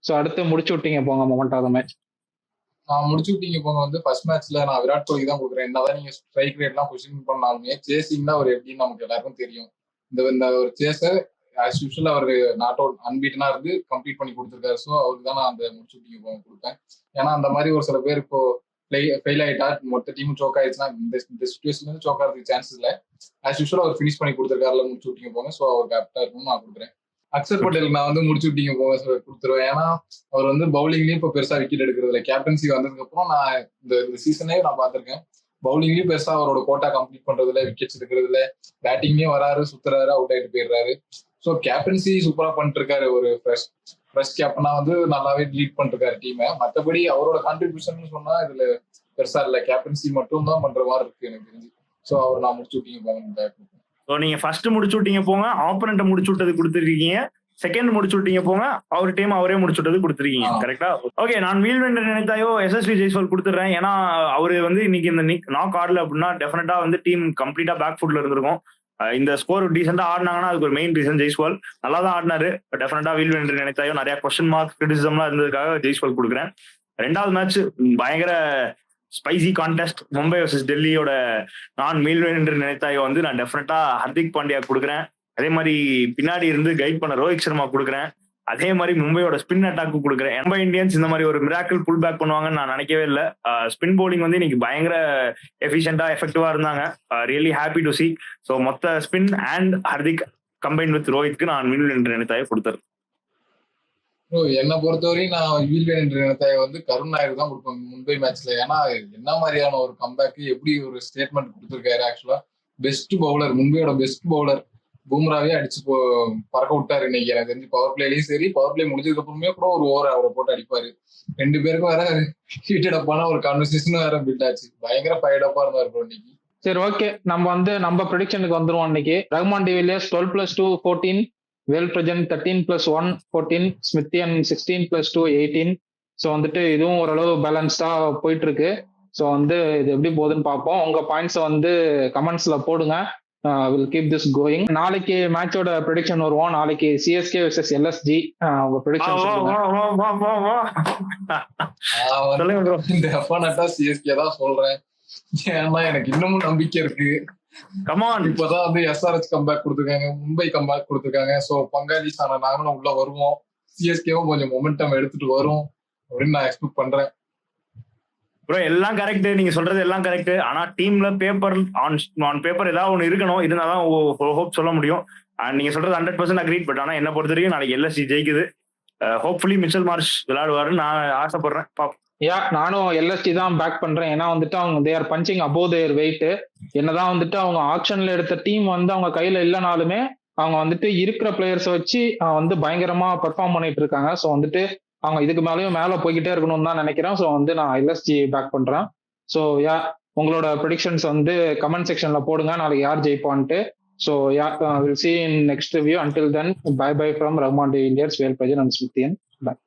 [SPEAKER 3] ஸோ அடுத்து முடிச்சு விட்டீங்க போங்க மொமெண்ட் ஆஃப் த மேட்ச்.
[SPEAKER 2] நான் முடிச்சு விட்டீங்க போங்க வந்து ஃபர்ஸ்ட் மேட்ச்ல நான் விராட் கோலி தான் கொடுக்குறேன். என்னதான் நீங்க ஸ்ட்ரைக் ரேட்லாம் கொஸ்டின் பண்ணாலுமே சேசிங் தான் ஒரு எப்படின்னு நமக்கு எல்லாருக்கும் தெரியும். இந்த ஒரு சேஸை ஆஸ் யூஷுவல் அவர் நாட் அவுட் அன்பீட்டனா இருந்து கம்ப்ளீட் பண்ணி கொடுத்துருக்காரு. ஸோ அவருக்கு தான் நான் அந்த முடிச்சு விட்டீங்க போங்க கொடுப்பேன். ஏன்னா அந்த மாதிரி ஒரு சில பேர் இப்போ ஃபெயில் ஆயிட்டா மொத்த டீமும் சோக் ஆயிடுச்சுன்னா இந்த சுச்சுவேஷன்ல இருந்து சோக் ஆகிறதுக்கு சான்சஸ் இல்லை. ஆஸ் யூஷுவல் அவர் ஃபினிஷ் பண்ணி கொடுத்துருக்காருல முடிச்சு விட்டீங்க போங்க. ஸோ அவர் கேப்டா இருக்கும்னு நான் கொடுக்குறேன். அக்ஷர் பட்டேல் நான் வந்து முடிச்சு விட்டீங்க போக கொடுத்துருவேன். ஏன்னா அவர் வந்து பவுலிங்லயும் இப்போ பெருசா விக்கெட் எடுக்கிறது இல்லை. கேப்டன்சி வந்ததுக்கு அப்புறம் நான் இந்த சீசனே நான் பார்த்திருக்கேன். பவுலிங்லயும் பெருசா அவரோட கோட்டா கம்ப்ளீட் பண்றதுல, விக்கெட்ஸ் எடுக்கிறது இல்லை. பேட்டிங்லயும் வராரு, சுத்துறாரு, அவுட் ஆயிட்டு போயிடுறாரு. ஸோ கேப்டன்சி சூப்பரா பண்ணிட்டு இருக்காரு. ஒரு ஃப்ரெஷ் கேப்டனா வந்து நல்லாவே லீட் பண்ணிட்டு இருக்காரு டீமை. மற்றபடி அவரோட கான்ட்ரிபியூஷன் சொன்னா இதுல பெருசா இல்லை. கேப்டன்சி மட்டும் தான் பண்ற மாதிரி இருக்கு எனக்கு தெரிஞ்சு. ஸோ அவர் நான் முடிச்சு விட்டீங்க போங்க.
[SPEAKER 4] ஸோ நீங்க ஃபர்ஸ்ட் முடிச்சு விட்டீங்க போங்க, ஆப்போனண்ட்டை முடிச்சு விட்டது கொடுத்துருக்கீங்க. செகண்ட் முடிச்சு விட்டீங்க போங்க, அவர் டீம் அவரே முடிச்சு விட்டது கொடுத்துருக்கீங்க. கரெக்டா? ஓகே, நான் வீல் வென்று நினைத்தாயோ எஸ்எஸ்வி ஜெய்ஸ்வால் கொடுத்துட்றேன். ஏன்னா அவரு வந்து இன்னைக்கு இந்த நாக் ஆடல அப்படின்னா டெஃபினட்டா வந்து டீம் கம்ப்ளீட்டா பேக் ஃபுட்ல இருந்திருக்கும். இந்த ஸ்கோர் டீசெண்டா ஆடினாங்கன்னா அதுக்கு ஒரு மெயின் ரீசன் ஜெய்ஸ்வால் நல்லா தான் ஆடினாரு. டெஃபினட்டா வீல் வென்று நினைத்தாயோ நிறைய கொஸ்டின் மார்க் கிரிட்டிசிசம்லாம் இருந்ததுக்காக ஜெய்ஸ்வால் கொடுக்குறேன். 2வது மேட்ச் பயங்கர ஸ்பைசி கான்டெஸ்ட், மும்பை வர்சஸ் டெல்லியோட நான் மீள்வேன் என்று நினைத்தாயோ வந்து நான் டெஃபினட்டா ஹர்திக் பாண்டியா கொடுக்குறேன். அதே மாதிரி பின்னாடி இருந்து கைட் பண்ண ரோஹித் சர்மா கொடுக்குறேன். அதே மாதிரி மும்பையோட ஸ்பின் அட்டாக்கு கொடுக்குறேன். மும்பை இந்தியன்ஸ் இந்த மாதிரி ஒரு மிராக்கிள் புல் பேக் பண்ணுவாங்கன்னு நான் நினைக்கவே இல்லை. ஸ்பின் பவுலிங் வந்து இன்னைக்கு பயங்கர எஃபிஷியன்டா எஃபெக்டிவா இருந்தாங்க. Really happy to see. So மொத்த spin and Hardik combine with ரோஹித்க்கு நான் மீள்வேன் என்று நினைத்தாயோ கொடுத்தாரு.
[SPEAKER 2] என்னை பொறுத்தவரையும் நான் வீல்வேன் என்ற நினைத்தாய வந்து கருண் நாயர் தான் கொடுப்பேன் மும்பை மேட்ச்ல. ஏன்னா என்ன மாதிரியான ஒரு கம்பேக்கு, எப்படி ஒரு ஸ்டேட்மெண்ட் கொடுத்துருக்காரு. ஆக்சுவலா பெஸ்ட் பவுலர், மும்பையோட பெஸ்ட் பவுலர் பூம்ராவே அடிச்சு பறக்க விட்டாரு இன்னைக்கு. எனக்கு தெரிஞ்சு பவர் பிளேலையும் சரி, பவர் பிளே முடிஞ்சதுக்கு அப்புறமே கூட ஒரு ஓவர் அவரை போட்டு அடிப்பாரு. 2 பேருக்கும் வேற ஹீட்டட் அப்பான ஒரு கான்வர்சேஷன் வேற பில்ட் ஆச்சு. பயங்கர ஃபயர்டப்பா இருந்தாரு இன்னைக்கு.
[SPEAKER 3] சரி, ஓகே, நம்ம ப்ரெடிக்ஷனுக்கு வந்துருவோம். இன்னைக்கு Rahman de Villiers 12+2 14, well Prajan 13+1 14, ஸ்மித்தியன் 16+2 18. So வந்துட்டு இதுவும் ஓரளவு பேலன்ஸ்டா போயிட்டு இருக்கு. ஸோ வந்து இது எப்படி போகுதுன்னு பார்ப்போம். உங்க பாயிண்ட்ஸை வந்து கமெண்ட்ஸ்ல போடுங்க. Will keep this going. நாளைக்கு மேட்சோட ப்ரெடிக்ஷன் வருவோம். நாளைக்கு சிஎஸ்கே வர்சஸ் எல்எஸ்ஜி. உங்க ப்ரெடிக்ஷன்
[SPEAKER 4] சொல்லுங்க ப்ரோ.
[SPEAKER 2] டெஃபினட்டா சிஎஸ்கே தான் சொல்றேன். ஏன்னா எனக்கு இன்னமும் நம்பிக்கை இருக்கு.
[SPEAKER 4] கமான்.
[SPEAKER 2] இப்பதான் வந்து எஸ்ஆர்எச் கம்பேக் கொடுத்துருக்காங்க, மும்பை கம்பேக் கொடுத்துருக்காங்க. சோ பங்காளிஸ் ஆன நாங்களும் உள்ள வருவோம். சிஎஸ்கேவும் கொஞ்சம் மொமெண்டம் எடுத்துட்டு வரும் அப்படின்னு நான் எக்ஸ்பெக்ட் பண்றேன்.
[SPEAKER 4] ப்ரோ எல்லாம் கரெக்ட், நீங்க சொல்றது எல்லாம் கரெக்ட். ஆனா டீம்ல பேப்பர் ஆன் பேப்பர் ஏதாவது ஒன்று இருக்கணும், இருந்தாதான் ஹோப் சொல்ல முடியும். அண்ட் நீங்க சொல்றது 100% அக்ரீட். பட் ஆனா என்ன பொறுத்த வரைக்கும் நாளைக்கு எல்எஸ்சி ஜெயிக்குது. ஹோப்ஃபுல்லி மிச்சல் மார்ஷ் விளையாடுவாருன்னு நான் ஆசைப்படுறேன்.
[SPEAKER 3] நானும் எல்எஸ்டி தான் பேக் பண்றேன். ஏன்னா வந்துட்டு அவங்க they are punching above their weight. என்னதான் வந்துட்டு அவங்க ஆக்ஷன்ல எடுத்த டீம் வந்து அவங்க கையில இல்லைனாலுமே அவங்க வந்துட்டு இருக்கிற பிளேயர்ஸை வச்சு வந்து பயங்கரமா பெர்ஃபார்ம் பண்ணிட்டு இருக்காங்க. ஸோ வந்துட்டு அவங்க இதுக்கு மேலேயும் மேலே போய்கிட்டே இருக்கணும்னு தான் நினைக்கிறேன். ஸோ வந்து நான் எல்எஸ்டி பேக் பண்றேன். ஸோ உங்களோட ப்ரெடிக்ஷன்ஸ் வந்து கமெண்ட் செக்ஷன்ல போடுங்க, நாளைக்கு யார் ஜெயிப்பான்ட்டு. So will see in next review. Until then, bye bye from Rahman Day Indians, Velpajan and Smithian. Bye.